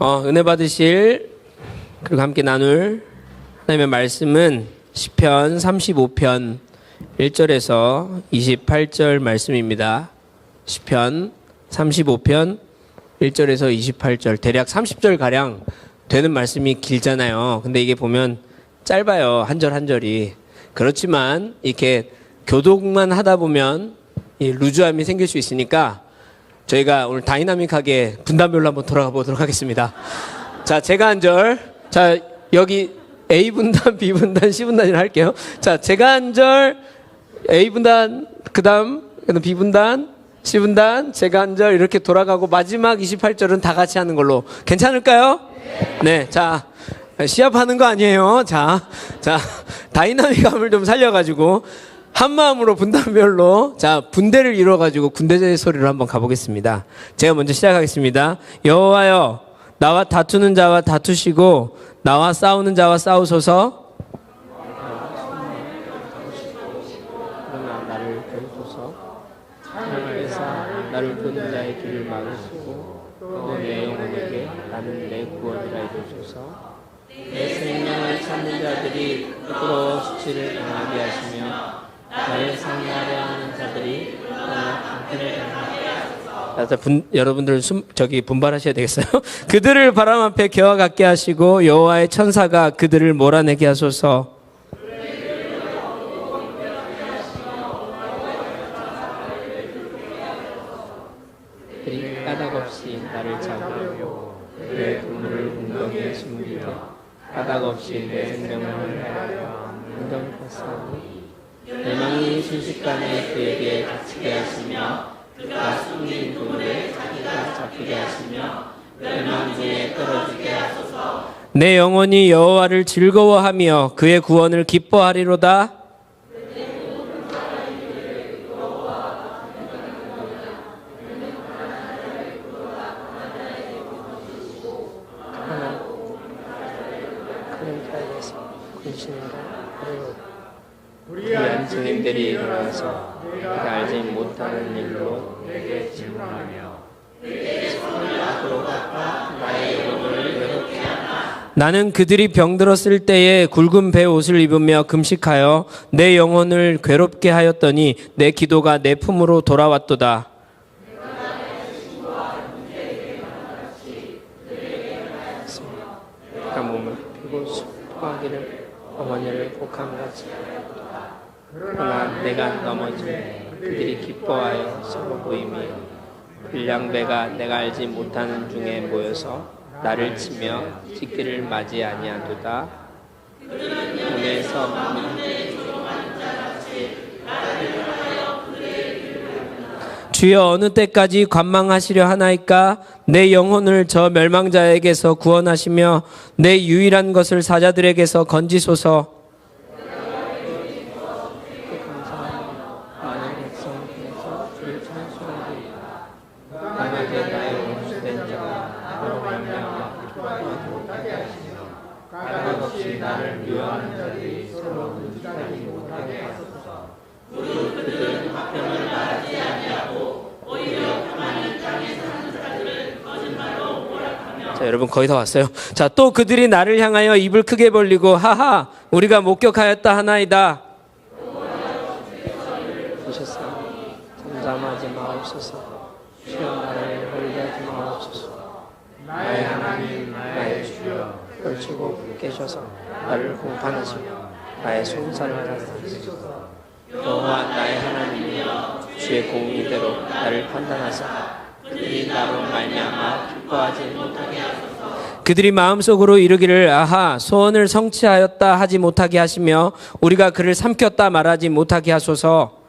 은혜 받으실 그리고 함께 나눌 하나님의 말씀은 시편 35편 1절에서 28절 말씀입니다. 시편 35편 1절에서 28절, 대략 30절 가량 되는 말씀이 길잖아요. 근데 이게 보면 짧아요. 한 절 한 절이. 그렇지만 이렇게 교독만 하다 보면 이 루즈함이 생길 수 있으니까 저희가 오늘 다이나믹하게 분단별로 한번 돌아가 보도록 하겠습니다. 자, 제가 한 절, 자, 여기 A분단, B분단, C분단이라 할게요. 자, 제가 한 절, A분단, 그 다음 B분단, C분단, 제가 한 절 이렇게 돌아가고 마지막 28절은 다 같이 하는 걸로 괜찮을까요? 네, 자, 시합하는 거 아니에요. 자, 다이나믹함을 좀 살려가지고 한 마음으로 분단별로 자 분대를 이루어가지고 군대의 소리로 한번 가보겠습니다. 제가 먼저 시작하겠습니다. 여호와여, 나와 다투는 자와 다투시고 나와 싸우는 자와 싸우소서. 그러나 나를 괴롭소서. 하나님께서 나를 도는 자의 길을 막으시고 또 내 영혼에게 나는 내 구원이라 해주소서. 내 생명을 찾는 자들이 부끄러워 수치를 당하게 하시며 나를 상하려 하는 자들이 강편을 당하게 하소서. 여러분들 분발하셔야 되겠어요. 그들을 바람 앞에 겨와 같게 하시고 여호와의 천사가 그들을 몰아내게 하소서. 그들이 까닭없이 나를 잡으려고 그의 그물을 웅덩이에 숨기며 까닭없이 내 생명을 해하려 운동했사오니 대망이 순식간에 그에게 갇히게 하시며 그가 숨긴 그물에 자기가 잡히게 하시며 멸망 중에 떨어지게 하소서. 내 영혼이 여호와를 즐거워하며 그의 구원을 기뻐하리로다. 우리 안증인들이 일어나서 내가 알지 못하는 일로 내게 질문하며 내게 앞으로 갔다 나의 영혼을 외롭게 하나. 나는 그들이 병들었을 때에 굵은 배 옷을 입으며 금식하여 내 영혼을 괴롭게 하였더니 내 기도가 내 품으로 돌아왔도다. 내가 몸을 펴고 수고하기를 어머니를 복함같이. 그러나 내가 넘어지면 그들이 기뻐하여 서로 보이며 불량배가 내가 알지 못하는 중에 모여서 나를 치며 찢기를 맞이 아니하도다. 눈에서 주여, 어느 때까지 관망하시려 하나이까? 내 영혼을 저 멸망자에게서 구원하시며 내 유일한 것을 사자들에게서 건지소서. 나를 미워하는 자들이 서로 눈치하지 못하게 하소서. 무릇 그들은 화평을 말하지 아니하고 오히려 가만히 땅에 사는 자들을 거짓말로 오락하며. 자, 여러분 거의 다 왔어요. 자, 또 그들이 나를 향하여 입을 크게 벌리고 하하, 우리가 목격하였다 하나이다. 보셨사오니 잠잠하지 마옵소서. 주여, 나를 홀리게 하지 마옵소서. 나의 하나님, 나의 주여, 펼치고 깨셔서 나를 공판하시며 나의 손살을 하시소서. 여호와 나의 하나님이여, 주의 공의대로 나를 판단하사 그들이 나로 말미암아 기뻐하지 못하게 하소서. 그들이 마음속으로 이르기를 아하, 소원을 성취하였다 하지 못하게 하시며 우리가 그를 삼켰다 말하지 못하게 하소서.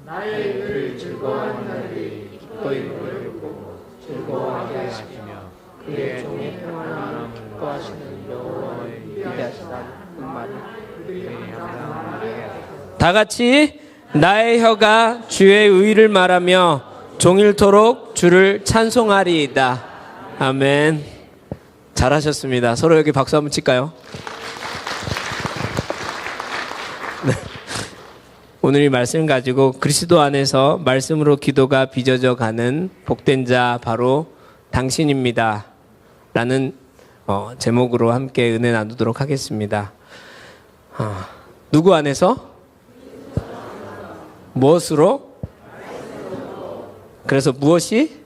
나의 일을 즐거워하는 자들이 기꺼이 누리고 즐거워하게 하시며 그의 종의 평안함을 기뻐하시는 여호와의 위대하시다는 말을 그들이 항상 말하게 하소서. 다 같이 나의 혀가 주의 의를 말하며 종일토록 주를 찬송하리이다. 아멘. 잘하셨습니다. 서로 여기 박수 한번 칠까요? 오늘 이 말씀을 가지고 그리스도 안에서 말씀으로 기도가 빚어져 가는 복된 자 바로 당신입니다. 라는 제목으로 함께 은혜 나누도록 하겠습니다. 누구 안에서? 무엇으로? 그래서 무엇이?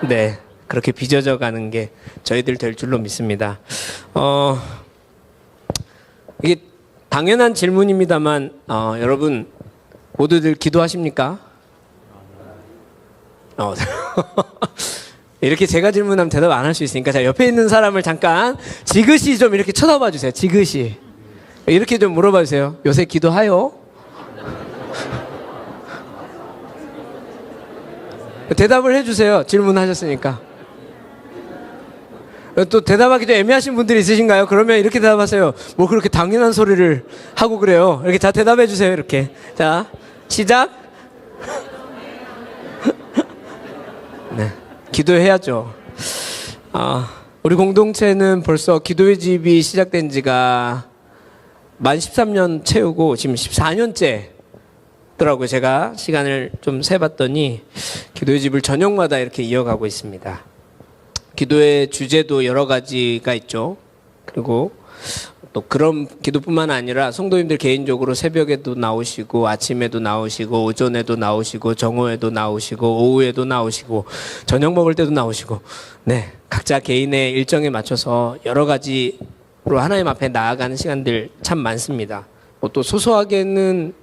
네, 그렇게 빚어져 가는 게 저희들 될 줄로 믿습니다. 이게 당연한 질문입니다만 여러분 모두들 기도하십니까? 이렇게 제가 질문하면 대답 안 할 수 있으니까 자, 옆에 있는 사람을 잠깐 지그시 좀 이렇게 쳐다봐 주세요. 지그시 이렇게 좀 물어봐 주세요. 요새 기도하요? 대답을 해주세요. 질문하셨으니까. 또 대답하기 좀 애매하신 분들이 있으신가요? 그러면 이렇게 대답하세요. 뭐 그렇게 당연한 소리를 하고 그래요. 이렇게 다 대답해 주세요. 이렇게. 자, 시작. 네, 기도해야죠. 우리 공동체는 벌써 기도의 집이 시작된 지가 만 13년 채우고 지금 14년째 더라고요. 제가 시간을 좀 세봤더니 기도의 집을 저녁마다 이렇게 이어가고 있습니다. 기도의 주제도 여러 가지가 있죠. 그리고 또 그런 기도뿐만 아니라 성도님들 개인적으로 새벽에도 나오시고 아침에도 나오시고 오전에도 나오시고 정오에도 나오시고 오후에도 나오시고 저녁 먹을 때도 나오시고 네, 각자 개인의 일정에 맞춰서 여러 가지로 하나님 앞에 나아가는 시간들 참 많습니다. 또 소소하게는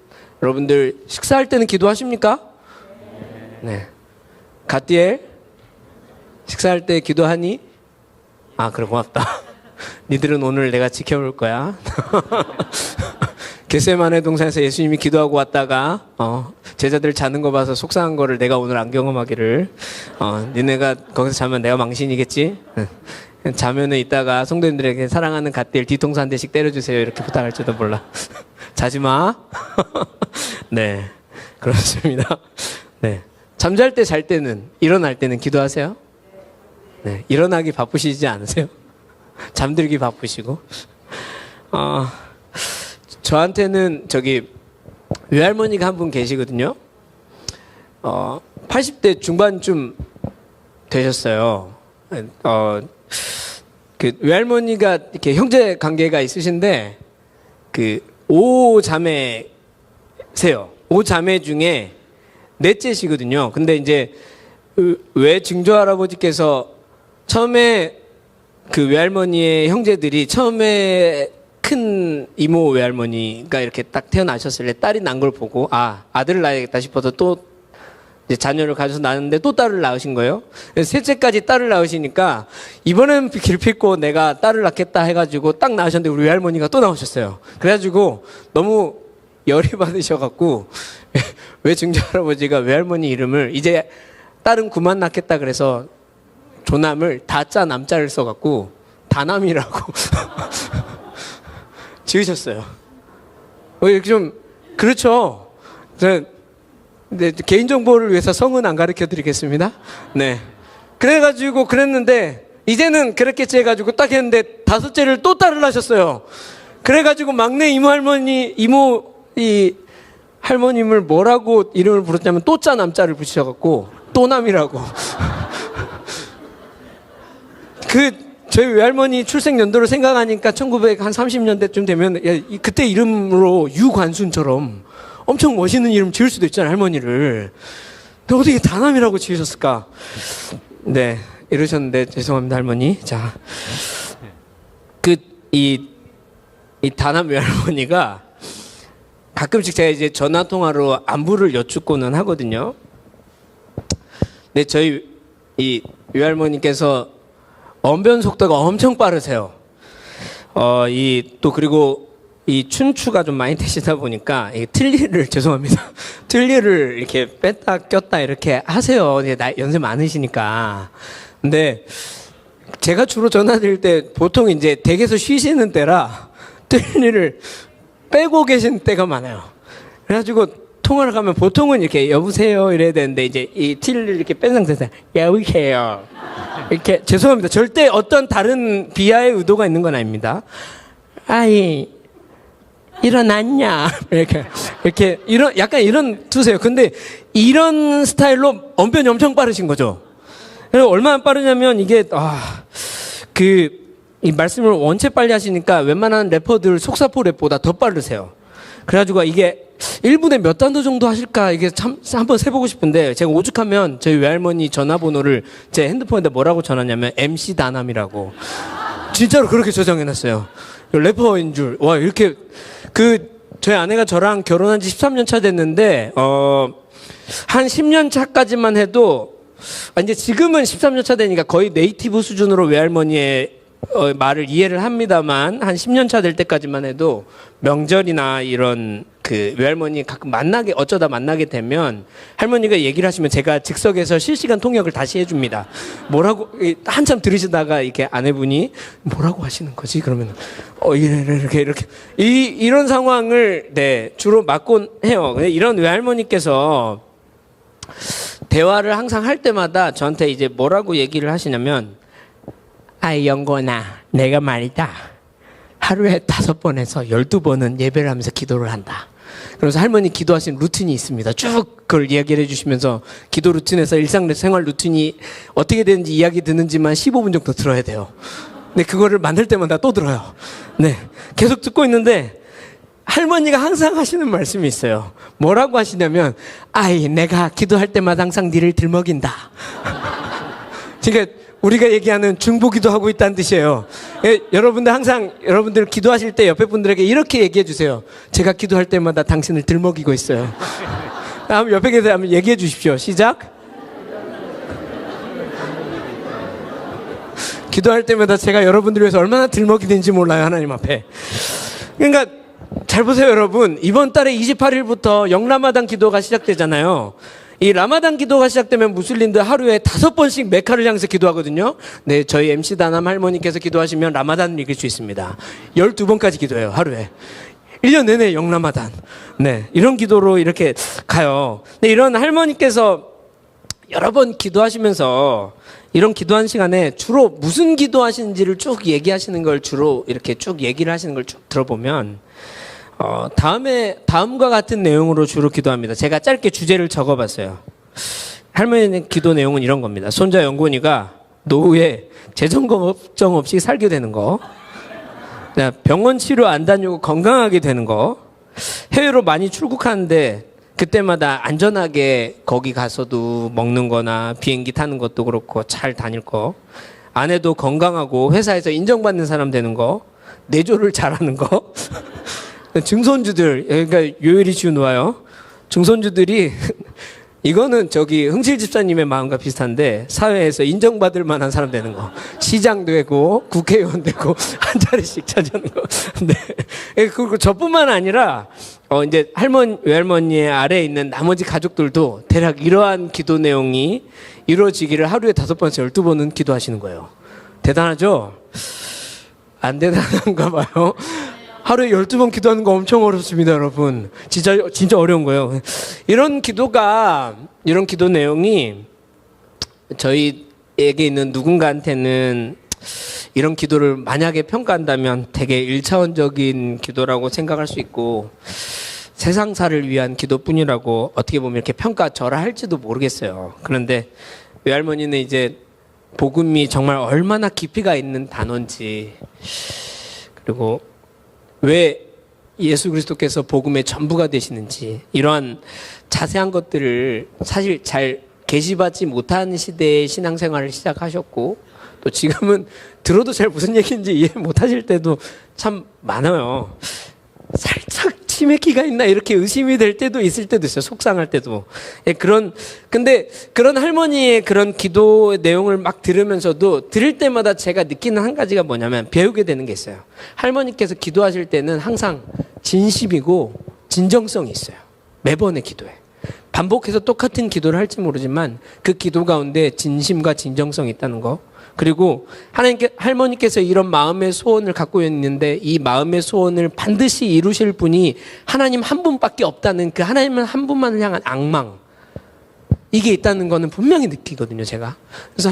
여러분들 식사할 때는 기도하십니까? 네. 가띠엘 식사할 때 기도하니? 그래 고맙다. 니들은 오늘 내가 지켜볼 거야. 겟세마네 동산에서 예수님이 기도하고 왔다가 제자들 자는 거 봐서 속상한 거를 내가 오늘 안 경험하기를. 니네가 거기서 자면 내가 망신이겠지? 자면은 이따가 성도님들에게 사랑하는 갓들 뒤통수 한 대씩 때려주세요 이렇게 부탁할지도 몰라. 자지마. 네, 그렇습니다. 네, 잠잘 때 잘 때는 일어날 때는 기도하세요? 네, 일어나기 바쁘시지 않으세요? 잠들기 바쁘시고. 저한테는 저기 외할머니가 한 분 계시거든요. 80대 중반쯤 되셨어요. 그 외할머니가 이렇게 형제 관계가 있으신데 그 5자매세요. 5자매 중에 넷째시거든요. 근데 이제 외증조 할아버지께서 처음에 그 외할머니의 형제들이 처음에 큰 이모 외할머니가 이렇게 딱 태어나셨을 때 딸이 난 걸 보고 아들을 낳아야겠다 싶어서 또 이제 자녀를 가져서 낳았는데 또 딸을 낳으신 거예요. 셋째까지 딸을 낳으시니까 이번엔 기필코 내가 딸을 낳겠다 해가지고 딱 낳으셨는데 우리 외할머니가 또 나오셨어요. 그래가지고 너무 열이 받으셔갖고 외증조 할아버지가 외할머니 이름을 이제 딸은 그만 낳겠다 그래서 조남을 다자 남자를 써갖고 다남이라고 지으셨어요. 이렇게 좀 그렇죠. 네, 개인정보를 위해서 성은 안 가르쳐 드리겠습니다. 네. 그래가지고 그랬는데, 이제는 그랬겠지 해가지고 딱 했는데, 다섯째를 또 딸을 낳으셨어요. 그래가지고 막내 이 할머님을 뭐라고 이름을 부르냐면, 또자 남자를 붙이셔갖고, 또남이라고. 저희 외할머니 출생 연도를 생각하니까 1930년대쯤 되면, 그때 이름으로 유관순처럼, 엄청 멋있는 이름 지을 수도 있잖아요, 할머니를. 근데 어떻게 다남이라고 지으셨을까? 네, 이러셨는데, 죄송합니다, 할머니. 자, 이 다남 외할머니가 가끔씩 제가 이제 전화통화로 안부를 여쭙고는 하거든요. 근데 저희 이 외할머니께서 언변 속도가 엄청 빠르세요. 그리고 이 춘추가 좀 많이 되시다 보니까 죄송합니다. 틀니를 이렇게 뺐다 꼈다 이렇게 하세요. 연세 많으시니까. 근데 제가 주로 전화드릴 때 보통 이제 댁에서 쉬시는 때라 틀니를 빼고 계신 때가 많아요. 그래가지고 통화를 가면 보통은 이렇게 여보세요 이래야 되는데 이제 이 틀니를 이렇게 뺀 상태에서 여보세요 이렇게 죄송합니다. 절대 어떤 다른 비하의 의도가 있는 건 아닙니다. 일어났냐? 이렇게 약간 이런 투세요. 근데 이런 스타일로 언변이 엄청 빠르신 거죠. 그리고 얼마나 빠르냐면 이게 이 말씀을 원체 빨리 하시니까 웬만한 래퍼들 속사포 랩보다 더 빠르세요. 그래가지고 이게 1분에 몇 단어 정도 하실까 이게 참 한번 세보고 싶은데 제가 오죽하면 저희 외할머니 전화번호를 제 핸드폰에다 뭐라고 전화냐면 MC 다남이라고 진짜로 그렇게 저장해놨어요. 래퍼인 줄. 와, 이렇게 저희 아내가 저랑 결혼한 지 13년 차 됐는데 한 10년 차까지만 해도 이제 지금은 13년 차 되니까 거의 네이티브 수준으로 외할머니의 말을 이해를 합니다만 한 10년 차 될 때까지만 해도 명절이나 이런 외할머니 가끔 어쩌다 만나게 되면 할머니가 얘기를 하시면 제가 즉석에서 실시간 통역을 다시 해줍니다. 뭐라고 한참 들으시다가 이렇게 아내분이 뭐라고 하시는 거지? 그러면 이렇게 이런 상황을 주로 맡곤 해요. 이런 외할머니께서 대화를 항상 할 때마다 저한테 이제 뭐라고 얘기를 하시냐면 아이 영건아, 내가 말이다 하루에 5번에서 12번은 예배를 하면서 기도를 한다. 그래서 할머니 기도하신 루틴이 있습니다. 쭉 그걸 이야기를 해주시면서 기도 루틴에서 일상생활 루틴이 어떻게 되는지 이야기 듣는지만 15분 정도 들어야 돼요. 근데 그거를 만들 때마다 또 들어요. 네, 계속 듣고 있는데 할머니가 항상 하시는 말씀이 있어요. 뭐라고 하시냐면 아이 내가 기도할 때마다 항상 니를 들먹인다. 그러니까 우리가 얘기하는 중보기도 하고 있다는 뜻이에요. 여러분들 기도하실 때 옆에 분들에게 이렇게 얘기해 주세요. 제가 기도할 때마다 당신을 들먹이고 있어요. 한번 옆에 계세요. 한번 얘기해 주십시오. 시작. 기도할 때마다 제가 여러분들 위해서 얼마나 들먹이는지 몰라요. 하나님 앞에. 그러니까 잘 보세요, 여러분. 이번 달에 28일부터 영라마단 기도가 시작되잖아요. 이 라마단 기도가 시작되면 무슬림들 하루에 5번씩 메카를 향해서 기도하거든요. 네, 저희 MC 다남 할머니께서 기도하시면 라마단을 이길 수 있습니다. 12번까지 기도해요, 하루에. 1년 내내 영라마단. 네, 이런 기도로 이렇게 가요. 네, 이런 할머니께서 여러 번 기도하시면서 이런 기도한 시간에 주로 무슨 기도하시는지를 쭉 얘기하시는 걸 주로 이렇게 쭉 얘기를 하시는 걸 쭉 들어보면 다음과 같은 내용으로 주로 기도합니다. 제가 짧게 주제를 적어봤어요. 할머니의 기도 내용은 이런 겁니다. 손자 영곤이가 노후에 재정 걱정 없이 살게 되는 거, 병원 치료 안 다니고 건강하게 되는 거, 해외로 많이 출국하는데 그때마다 안전하게 거기 가서도 먹는 거나 비행기 타는 것도 그렇고 잘 다닐 거, 아내도 건강하고 회사에서 인정받는 사람 되는 거, 내조를 잘하는 거, 증손주들, 그러니까 요일이 쉬운 와요. 증손주들이 이거는 흥실 집사님의 마음과 비슷한데 사회에서 인정받을 만한 사람 되는 거. 시장 되고 국회의원 되고 한 자리씩 차지하는 거. 네. 그리고 저뿐만 아니라 이제 외할머니의 아래에 있는 나머지 가족들도 대략 이러한 기도 내용이 이루어지기를 하루에 5번에서 12번은 기도하시는 거예요. 대단하죠? 안 대단한가 봐요. 하루에 12번 기도하는 거 엄청 어렵습니다, 여러분. 진짜 어려운 거예요. 이런 기도 내용이 저희에게 있는 누군가한테는 이런 기도를 만약에 평가한다면 되게 1차원적인 기도라고 생각할 수 있고 세상사를 위한 기도뿐이라고 어떻게 보면 이렇게 평가절하 할지도 모르겠어요. 그런데 외할머니는 이제 복음이 정말 얼마나 깊이가 있는 단어인지, 그리고 왜 예수 그리스도께서 복음의 전부가 되시는지, 이러한 자세한 것들을 사실 잘 계시받지 못한 시대의 신앙생활을 시작하셨고, 또 지금은 들어도 잘 무슨 얘기인지 이해 못하실 때도 참 많아요. 살짝 치매기가 있나 이렇게 의심이 될 때도 있을 때도 있어요. 속상할 때도. 근데 그런 할머니의 그런 기도 내용을 막 들으면서도 들을 때마다 제가 느끼는 한 가지가 뭐냐면 배우게 되는 게 있어요. 할머니께서 기도하실 때는 항상 진심이고 진정성이 있어요. 매번의 기도에. 반복해서 똑같은 기도를 할지 모르지만 그 기도 가운데 진심과 진정성이 있다는 거. 그리고 할머니께서 이런 마음의 소원을 갖고 있는데 이 마음의 소원을 반드시 이루실 분이 하나님 한 분밖에 없다는 그 하나님 한 분만을 향한 앙망, 이게 있다는 거는 분명히 느끼거든요, 제가. 그래서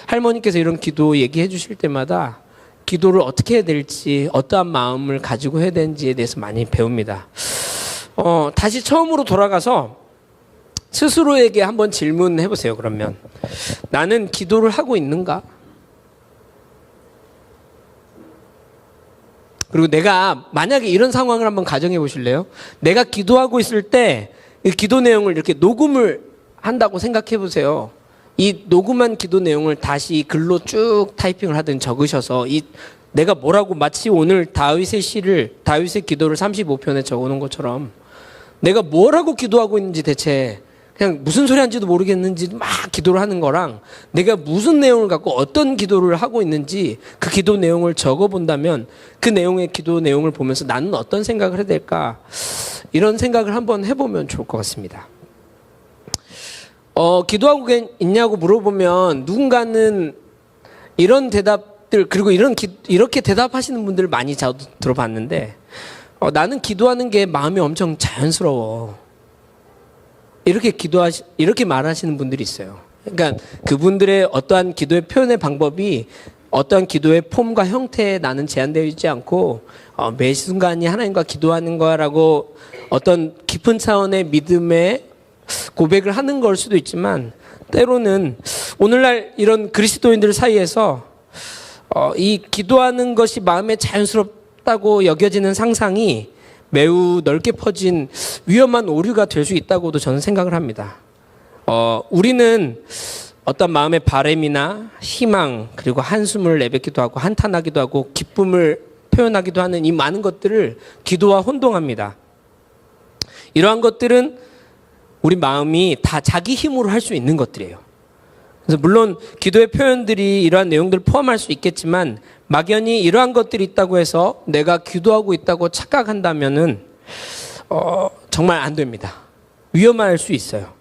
할머니께서 이런 기도 얘기해 주실 때마다 기도를 어떻게 해야 될지, 어떠한 마음을 가지고 해야 되는지에 대해서 많이 배웁니다. 다시 처음으로 돌아가서 스스로에게 한번 질문해 보세요. 그러면 나는 기도를 하고 있는가? 그리고 내가 만약에 이런 상황을 한번 가정해 보실래요? 내가 기도하고 있을 때 이 기도 내용을 이렇게 녹음을 한다고 생각해 보세요. 이 녹음한 기도 내용을 다시 글로 쭉 타이핑을 하든 적으셔서 내가 뭐라고 마치 오늘 다윗의 기도를 35편에 적어놓은 것처럼 내가 뭐라고 기도하고 있는지 대체 그냥 무슨 소리 하는지도 모르겠는지 막 기도를 하는 거랑 내가 무슨 내용을 갖고 어떤 기도를 하고 있는지 그 기도 내용을 적어본다면 그 내용의 기도 내용을 보면서 나는 어떤 생각을 해야 될까? 이런 생각을 한번 해보면 좋을 것 같습니다. 기도하고 있냐고 물어보면 누군가는 이런 대답들 그리고 이렇게 대답하시는 분들을 많이 저도 들어봤는데 나는 기도하는 게 마음이 엄청 자연스러워. 이렇게 말하시는 분들이 있어요. 그러니까 그분들의 어떠한 기도의 표현의 방법이 어떠한 기도의 폼과 형태에 나는 제한되어 있지 않고 매 순간이 하나님과 기도하는 거라고 어떤 깊은 차원의 믿음의 고백을 하는 걸 수도 있지만 때로는 오늘날 이런 그리스도인들 사이에서 이 기도하는 것이 마음에 자연스럽다고 여겨지는 상상이 매우 넓게 퍼진 위험한 오류가 될 수 있다고도 저는 생각을 합니다. 우리는 어떤 마음의 바램이나 희망 그리고 한숨을 내뱉기도 하고 한탄하기도 하고 기쁨을 표현하기도 하는 이 많은 것들을 기도와 혼동합니다. 이러한 것들은 우리 마음이 다 자기 힘으로 할 수 있는 것들이에요. 그래서 물론 기도의 표현들이 이러한 내용들을 포함할 수 있겠지만 막연히 이러한 것들이 있다고 해서 내가 기도하고 있다고 착각한다면은 정말 안 됩니다. 위험할 수 있어요.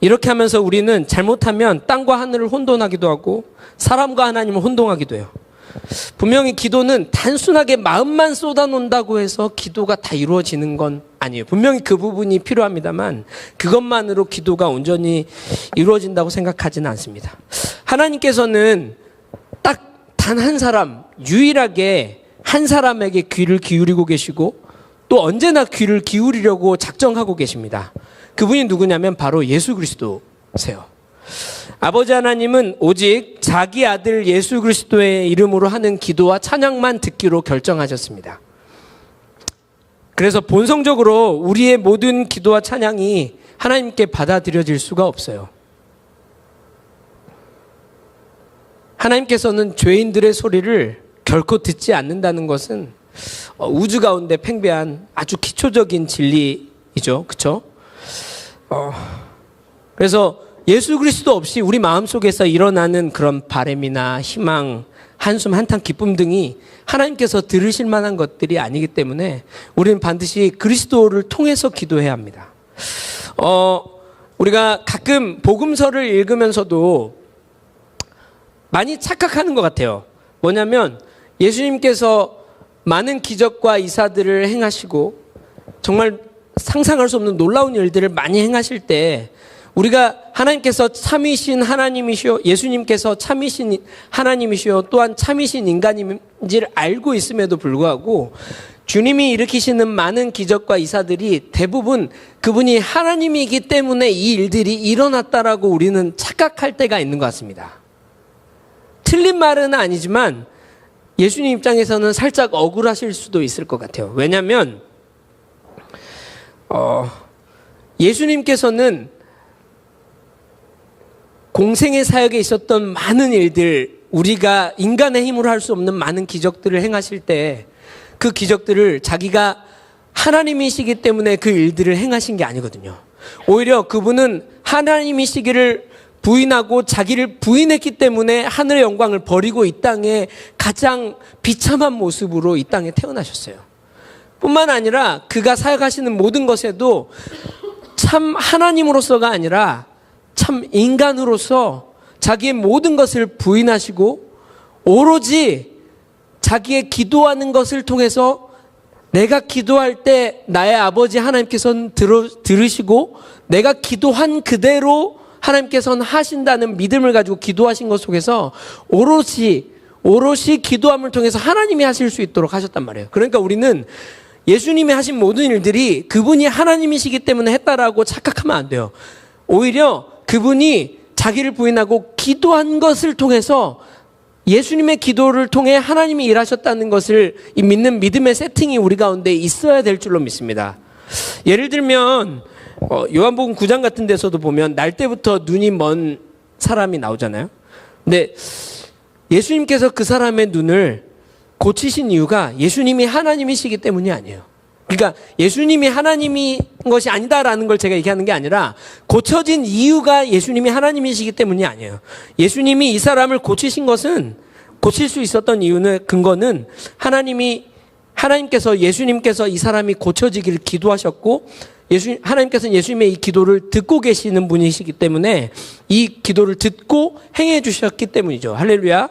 이렇게 하면서 우리는 잘못하면 땅과 하늘을 혼돈하기도 하고 사람과 하나님을 혼동하기도 해요. 분명히 기도는 단순하게 마음만 쏟아놓는다고 해서 기도가 다 이루어지는 건 아니에요. 분명히 그 부분이 필요합니다만 그것만으로 기도가 온전히 이루어진다고 생각하지는 않습니다. 하나님께서는 딱 단 한 사람, 유일하게 한 사람에게 귀를 기울이고 계시고 또 언제나 귀를 기울이려고 작정하고 계십니다. 그분이 누구냐면 바로 예수 그리스도세요. 아버지 하나님은 오직 자기 아들 예수 그리스도의 이름으로 하는 기도와 찬양만 듣기로 결정하셨습니다. 그래서 본성적으로 우리의 모든 기도와 찬양이 하나님께 받아들여질 수가 없어요. 하나님께서는 죄인들의 소리를 결코 듣지 않는다는 것은 우주 가운데 팽배한 아주 기초적인 진리이죠. 그렇죠? 그래서 예수 그리스도 없이 우리 마음속에서 일어나는 그런 바램이나 희망, 한숨, 한탄, 기쁨 등이 하나님께서 들으실 만한 것들이 아니기 때문에 우리는 반드시 그리스도를 통해서 기도해야 합니다. 우리가 가끔 복음서를 읽으면서도 많이 착각하는 것 같아요. 뭐냐면 예수님께서 많은 기적과 이사들을 행하시고 정말 상상할 수 없는 놀라운 일들을 많이 행하실 때 우리가 하나님께서 참이신 하나님이시오, 예수님께서 참이신 하나님이시오, 또한 참이신 인간인지를 알고 있음에도 불구하고 주님이 일으키시는 많은 기적과 이사들이 대부분 그분이 하나님이기 때문에 이 일들이 일어났다라고 우리는 착각할 때가 있는 것 같습니다. 틀린 말은 아니지만 예수님 입장에서는 살짝 억울하실 수도 있을 것 같아요. 왜냐하면 예수님께서는 공생의 사역에 있었던 많은 일들, 우리가 인간의 힘으로 할 수 없는 많은 기적들을 행하실 때 그 기적들을 자기가 하나님이시기 때문에 그 일들을 행하신 게 아니거든요. 오히려 그분은 하나님이시기를 부인하고 자기를 부인했기 때문에 하늘의 영광을 버리고 이 땅에 가장 비참한 모습으로 이 땅에 태어나셨어요. 뿐만 아니라 그가 사역하시는 모든 것에도 참 하나님으로서가 아니라 참 인간으로서 자기의 모든 것을 부인하시고 오로지 자기의 기도하는 것을 통해서 내가 기도할 때 나의 아버지 하나님께서는 들으시고 내가 기도한 그대로 하나님께서는 하신다는 믿음을 가지고 기도하신 것 속에서 오롯이 오롯이 기도함을 통해서 하나님이 하실 수 있도록 하셨단 말이에요. 그러니까 우리는 예수님이 하신 모든 일들이 그분이 하나님이시기 때문에 했다라고 착각하면 안 돼요. 오히려 그분이 자기를 부인하고 기도한 것을 통해서 예수님의 기도를 통해 하나님이 일하셨다는 것을 믿는 믿음의 세팅이 우리 가운데 있어야 될 줄로 믿습니다. 예를 들면 요한복음 9장 같은 데서도 보면 날 때부터 눈이 먼 사람이 나오잖아요. 근데 예수님께서 그 사람의 눈을 고치신 이유가 예수님이 하나님이시기 때문이 아니에요. 그러니까 예수님이 하나님인 것이 아니다라는 걸 제가 얘기하는 게 아니라 고쳐진 이유가 예수님이 하나님이시기 때문이 아니에요. 예수님이 이 사람을 고치신 것은, 고칠 수 있었던 이유는, 근거는 하나님께서 예수님께서 이 사람이 고쳐지기를 기도하셨고 하나님께서는 예수님의 이 기도를 듣고 계시는 분이시기 때문에 이 기도를 듣고 행해 주셨기 때문이죠. 할렐루야.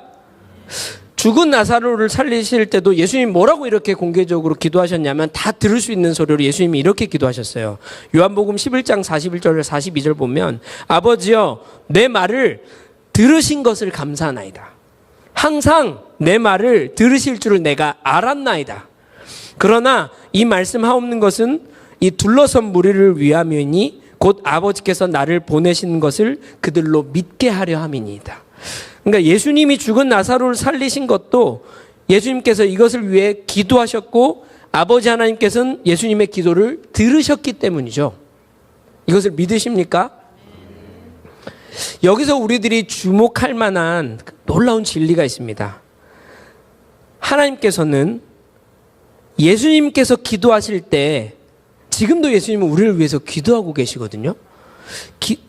죽은 나사로를 살리실 때도 예수님이 뭐라고 이렇게 공개적으로 기도하셨냐면 다 들을 수 있는 소리로 예수님이 이렇게 기도하셨어요. 요한복음 11장 41절 42절 보면 아버지여 내 말을 들으신 것을 감사하나이다. 항상 내 말을 들으실 줄을 내가 알았나이다. 그러나 이 말씀하옵는 것은 이 둘러선 무리를 위함이니 곧 아버지께서 나를 보내신 것을 그들로 믿게 하려 함이니이다. 그러니까 예수님이 죽은 나사로를 살리신 것도 예수님께서 이것을 위해 기도하셨고 아버지 하나님께서는 예수님의 기도를 들으셨기 때문이죠. 이것을 믿으십니까? 여기서 우리들이 주목할 만한 놀라운 진리가 있습니다. 하나님께서는 예수님께서 기도하실 때 지금도 예수님은 우리를 위해서 기도하고 계시거든요.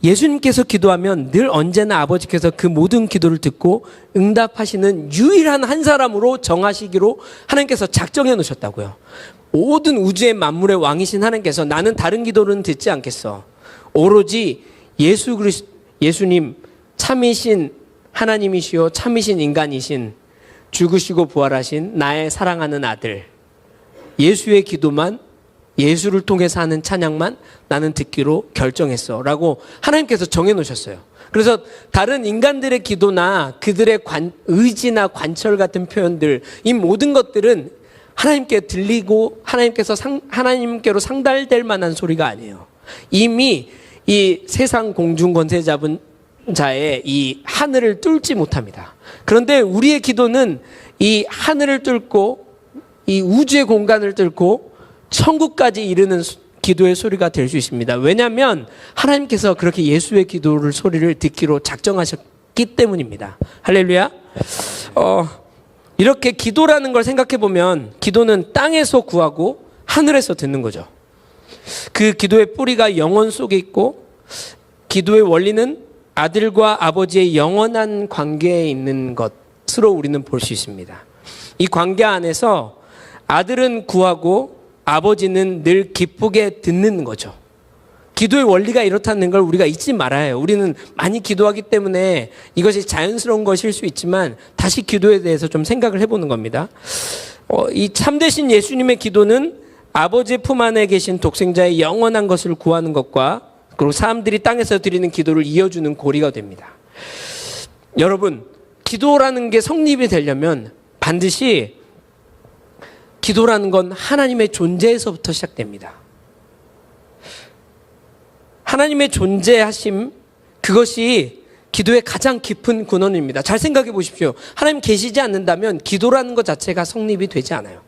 예수님께서 기도하면 늘 언제나 아버지께서 그 모든 기도를 듣고 응답하시는 유일한 한 사람으로 정하시기로 하나님께서 작정해 놓으셨다고요. 모든 우주의 만물의 왕이신 하나님께서 나는 다른 기도는 듣지 않겠어. 오로지 예수님 참이신 하나님이시요 참이신 인간이신 죽으시고 부활하신 나의 사랑하는 아들 예수의 기도만, 예수를 통해서 하는 찬양만 나는 듣기로 결정했어 라고 하나님께서 정해놓으셨어요. 그래서 다른 인간들의 기도나 그들의 의지나 관철 같은 표현들, 이 모든 것들은 하나님께 들리고 하나님께로 상달될 만한 소리가 아니에요. 이미 이 세상 공중 권세 잡은 자의 이 하늘을 뚫지 못합니다. 그런데 우리의 기도는 이 하늘을 뚫고 이 우주의 공간을 뚫고 천국까지 이르는 기도의 소리가 될 수 있습니다. 왜냐하면 하나님께서 그렇게 예수의 기도를 소리를 듣기로 작정하셨기 때문입니다. 할렐루야. 이렇게 기도라는 걸 생각해 보면 기도는 땅에서 구하고 하늘에서 듣는 거죠. 그 기도의 뿌리가 영혼 속에 있고 기도의 원리는 아들과 아버지의 영원한 관계에 있는 것으로 우리는 볼 수 있습니다. 이 관계 안에서 아들은 구하고 아버지는 늘 기쁘게 듣는 거죠. 기도의 원리가 이렇다는 걸 우리가 잊지 말아야 해요. 우리는 많이 기도하기 때문에 이것이 자연스러운 것일 수 있지만 다시 기도에 대해서 좀 생각을 해보는 겁니다. 이 참되신 예수님의 기도는 아버지의 품 안에 계신 독생자의 영원한 것을 구하는 것과 그리고 사람들이 땅에서 드리는 기도를 이어주는 고리가 됩니다. 여러분, 기도라는 게 성립이 되려면 반드시 기도라는 건 하나님의 존재에서부터 시작됩니다. 하나님의 존재하심, 그것이 기도의 가장 깊은 근원입니다. 잘 생각해 보십시오. 하나님 계시지 않는다면 기도라는 것 자체가 성립이 되지 않아요.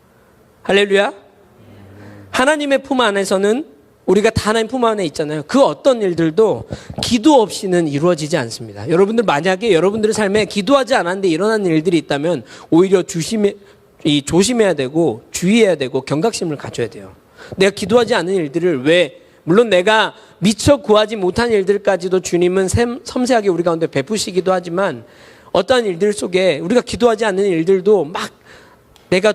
할렐루야. 하나님의 품 안에서는 우리가 다 하나님 품 안에 있잖아요. 그 어떤 일들도 기도 없이는 이루어지지 않습니다. 여러분들 만약에 여러분들의 삶에 기도하지 않았는데 일어난 일들이 있다면 오히려 조심해야 되고 주의해야 되고 경각심을 가져야 돼요. 내가 기도하지 않은 일들을 물론 내가 미처 구하지 못한 일들까지도 주님은 섬세하게 우리 가운데 베푸시기도 하지만 어떠한 일들 속에 우리가 기도하지 않는 일들도 막 내가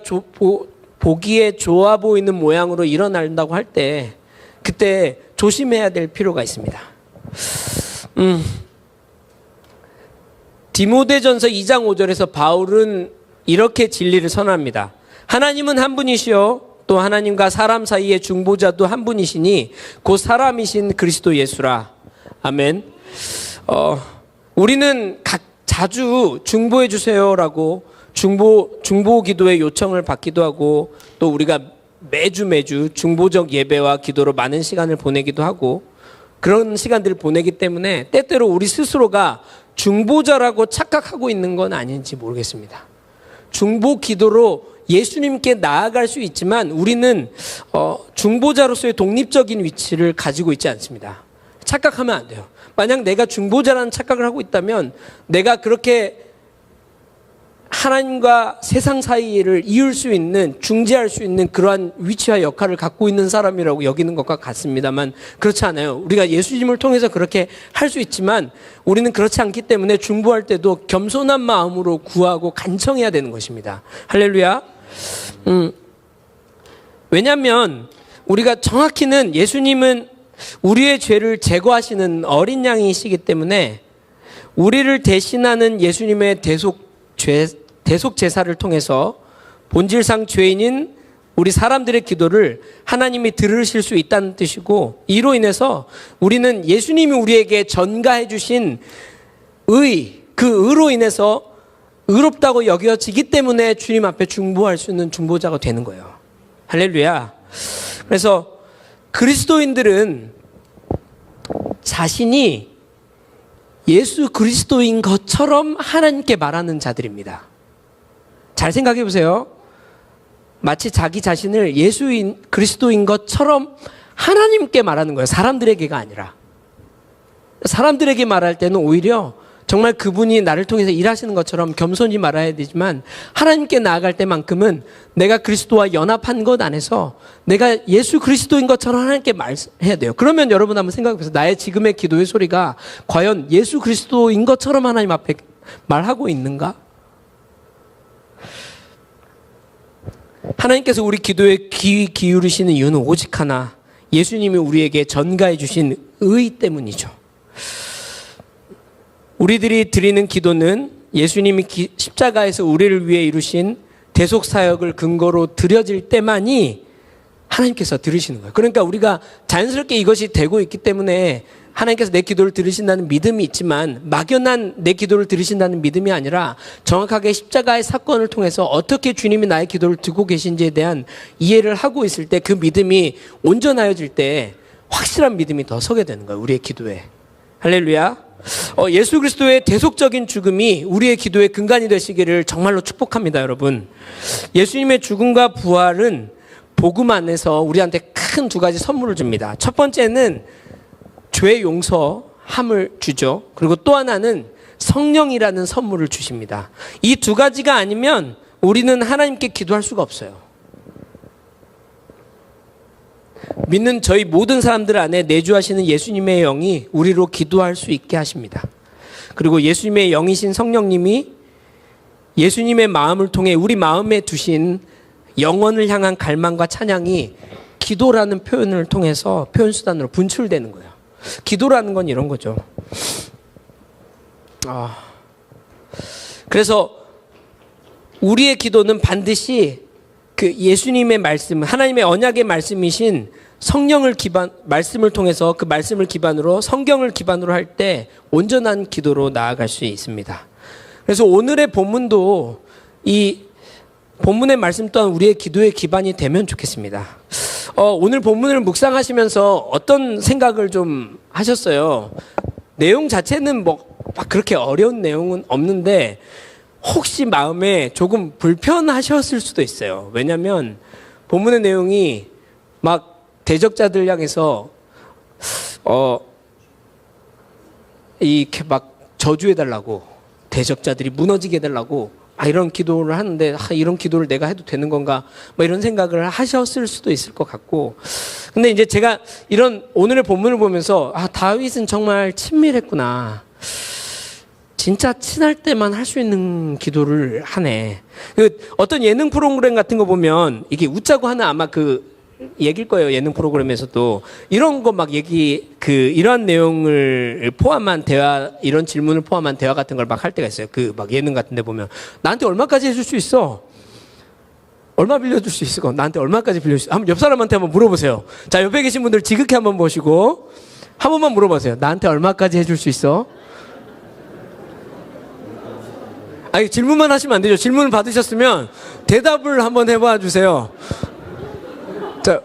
보기에 좋아 보이는 모양으로 일어난다고 할 때 그때 조심해야 될 필요가 있습니다. 디모데전서 2장 5절에서 바울은 이렇게 진리를 선언합니다. 하나님은 한 분이시요 또 하나님과 사람 사이의 중보자도 한 분이시니 곧 사람이신 그리스도 예수라. 아멘. 우리는 자주 중보해 주세요라고 중보 기도의 요청을 받기도 하고 또 우리가 매주 중보적 예배와 기도로 많은 시간을 보내기도 하고 그런 시간들을 보내기 때문에 때때로 우리 스스로가 중보자라고 착각하고 있는 건 아닌지 모르겠습니다. 중보 기도로 예수님께 나아갈 수 있지만 우리는 중보자로서의 독립적인 위치를 가지고 있지 않습니다. 착각하면 안 돼요. 만약 내가 중보자라는 착각을 하고 있다면 내가 그렇게 하나님과 세상 사이를 이을 수 있는, 중재할 수 있는 그러한 위치와 역할을 갖고 있는 사람이라고 여기는 것과 같습니다만 그렇지 않아요. 우리가 예수님을 통해서 그렇게 할 수 있지만 우리는 그렇지 않기 때문에 중보할 때도 겸손한 마음으로 구하고 간청해야 되는 것입니다. 할렐루야. 왜냐하면 우리가 정확히는 예수님은 우리의 죄를 제거하시는 어린 양이시기 때문에 우리를 대신하는 예수님의 대속 제사를 통해서 본질상 죄인인 우리 사람들의 기도를 하나님이 들으실 수 있다는 뜻이고, 이로 인해서 우리는 예수님이 우리에게 전가해 주신 그 의로 인해서 의롭다고 여겨지기 때문에 주님 앞에 중보할 수 있는 중보자가 되는 거예요. 할렐루야. 그래서 그리스도인들은 자신이 예수 그리스도인 것처럼 하나님께 말하는 자들입니다. 잘 생각해 보세요. 마치 자기 자신을 예수인 그리스도인 것처럼 하나님께 말하는 거예요. 사람들에게가 아니라. 사람들에게 말할 때는 오히려 정말 그분이 나를 통해서 일하시는 것처럼 겸손히 말해야 되지만 하나님께 나아갈 때만큼은 내가 그리스도와 연합한 것 안에서 내가 예수 그리스도인 것처럼 하나님께 말해야 돼요. 그러면 여러분 한번 생각해 보세요. 나의 지금의 기도의 소리가 과연 예수 그리스도인 것처럼 하나님 앞에 말하고 있는가? 하나님께서 우리 기도에 귀 기울이시는 이유는 오직 하나, 예수님이 우리에게 전가해 주신 의 때문이죠. 우리들이 드리는 기도는 예수님이 십자가에서 우리를 위해 이루신 대속사역을 근거로 드려질 때만이 하나님께서 들으시는 거예요. 그러니까 우리가 자연스럽게 이것이 되고 있기 때문에 하나님께서 내 기도를 들으신다는 믿음이 있지만 막연한 내 기도를 들으신다는 믿음이 아니라 정확하게 십자가의 사건을 통해서 어떻게 주님이 나의 기도를 듣고 계신지에 대한 이해를 하고 있을 때 그 믿음이 온전하여질 때 확실한 믿음이 더 서게 되는 거예요. 우리의 기도에. 할렐루야. 예수 그리스도의 대속적인 죽음이 우리의 기도의 근간이 되시기를 정말로 축복합니다, 여러분. 예수님의 죽음과 부활은 복음 안에서 우리한테 큰 두 가지 선물을 줍니다. 첫 번째는 죄 용서함을 주죠. 그리고 또 하나는 성령이라는 선물을 주십니다. 이 두 가지가 아니면 우리는 하나님께 기도할 수가 없어요. 믿는 저희 모든 사람들 안에 내주하시는 예수님의 영이 우리로 기도할 수 있게 하십니다. 그리고 예수님의 영이신 성령님이 예수님의 마음을 통해 우리 마음에 두신 영원을 향한 갈망과 찬양이 기도라는 표현을 통해서 표현수단으로 분출되는 거예요. 기도라는 건 이런 거죠. 그래서 우리의 기도는 반드시 그 예수님의 말씀, 하나님의 언약의 말씀이신 말씀을 통해서 그 말씀을 기반으로 성경을 기반으로 할 때 온전한 기도로 나아갈 수 있습니다. 그래서 오늘의 본문도 이 본문의 말씀 또한 우리의 기도의 기반이 되면 좋겠습니다. 오늘 본문을 묵상하시면서 어떤 생각을 좀 하셨어요? 내용 자체는 막 그렇게 어려운 내용은 없는데 혹시 마음에 조금 불편하셨을 수도 있어요. 왜냐하면 본문의 내용이 막 대적자들 향해서 이렇게 막 저주해달라고, 대적자들이 무너지게 해달라고 이런 기도를 하는데 이런 기도를 내가 해도 되는 건가 이런 생각을 하셨을 수도 있을 것 같고, 근데 이제 제가 이런 오늘의 본문을 보면서 다윗은 정말 친밀했구나, 진짜 친할 때만 할 수 있는 기도를 하네. 어떤 예능 프로그램 같은 거 보면 이게 웃자고 하는 아마 그 얘기일 거예요. 예능 프로그램에서도 이런 거 막 이러한 내용을 포함한 대화, 이런 질문을 포함한 대화 같은 걸 막 할 때가 있어요. 그 막 예능 같은 데 보면 나한테 얼마까지 해줄 수 있어? 얼마 빌려줄 수 있어? 나한테 얼마까지 빌려줄 수 있어? 한번 옆 사람한테 한번 물어보세요. 자, 옆에 계신 분들 지극히 한번 보시고 한 번만 물어보세요. 나한테 얼마까지 해줄 수 있어? 아니, 질문만 하시면 안 되죠. 질문을 받으셨으면 대답을 한번 해봐 주세요. 자,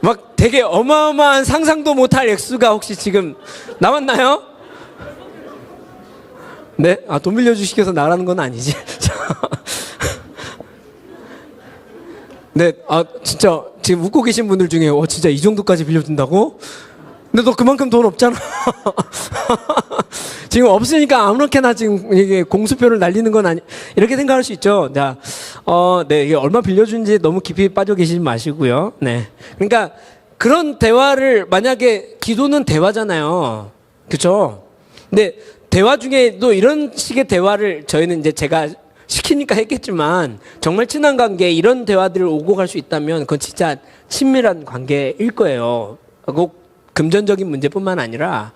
막 되게 어마어마한 상상도 못할 액수가 혹시 지금 나왔나요? 네? 아, 돈 빌려주시기 위해서 나가는 건 아니지. 네, 아, 진짜 지금 웃고 계신 분들 중에 진짜 이 정도까지 빌려준다고? 근데 너 그만큼 돈 없잖아. 지금 없으니까 아무렇게나 지금 이게 공수표를 날리는 건 아니, 이렇게 생각할 수 있죠. 자, 네, 이게 얼마 빌려준지 너무 깊이 빠져 계시지 마시고요. 네. 그러니까 그런 대화를, 만약에 기도는 대화잖아요. 그쵸? 근데 대화 중에도 이런 식의 대화를 저희는 이제 제가 시키니까 했겠지만 정말 친한 관계, 이런 대화들을 오고 갈 수 있다면 그건 진짜 친밀한 관계일 거예요. 꼭 금전적인 문제뿐만 아니라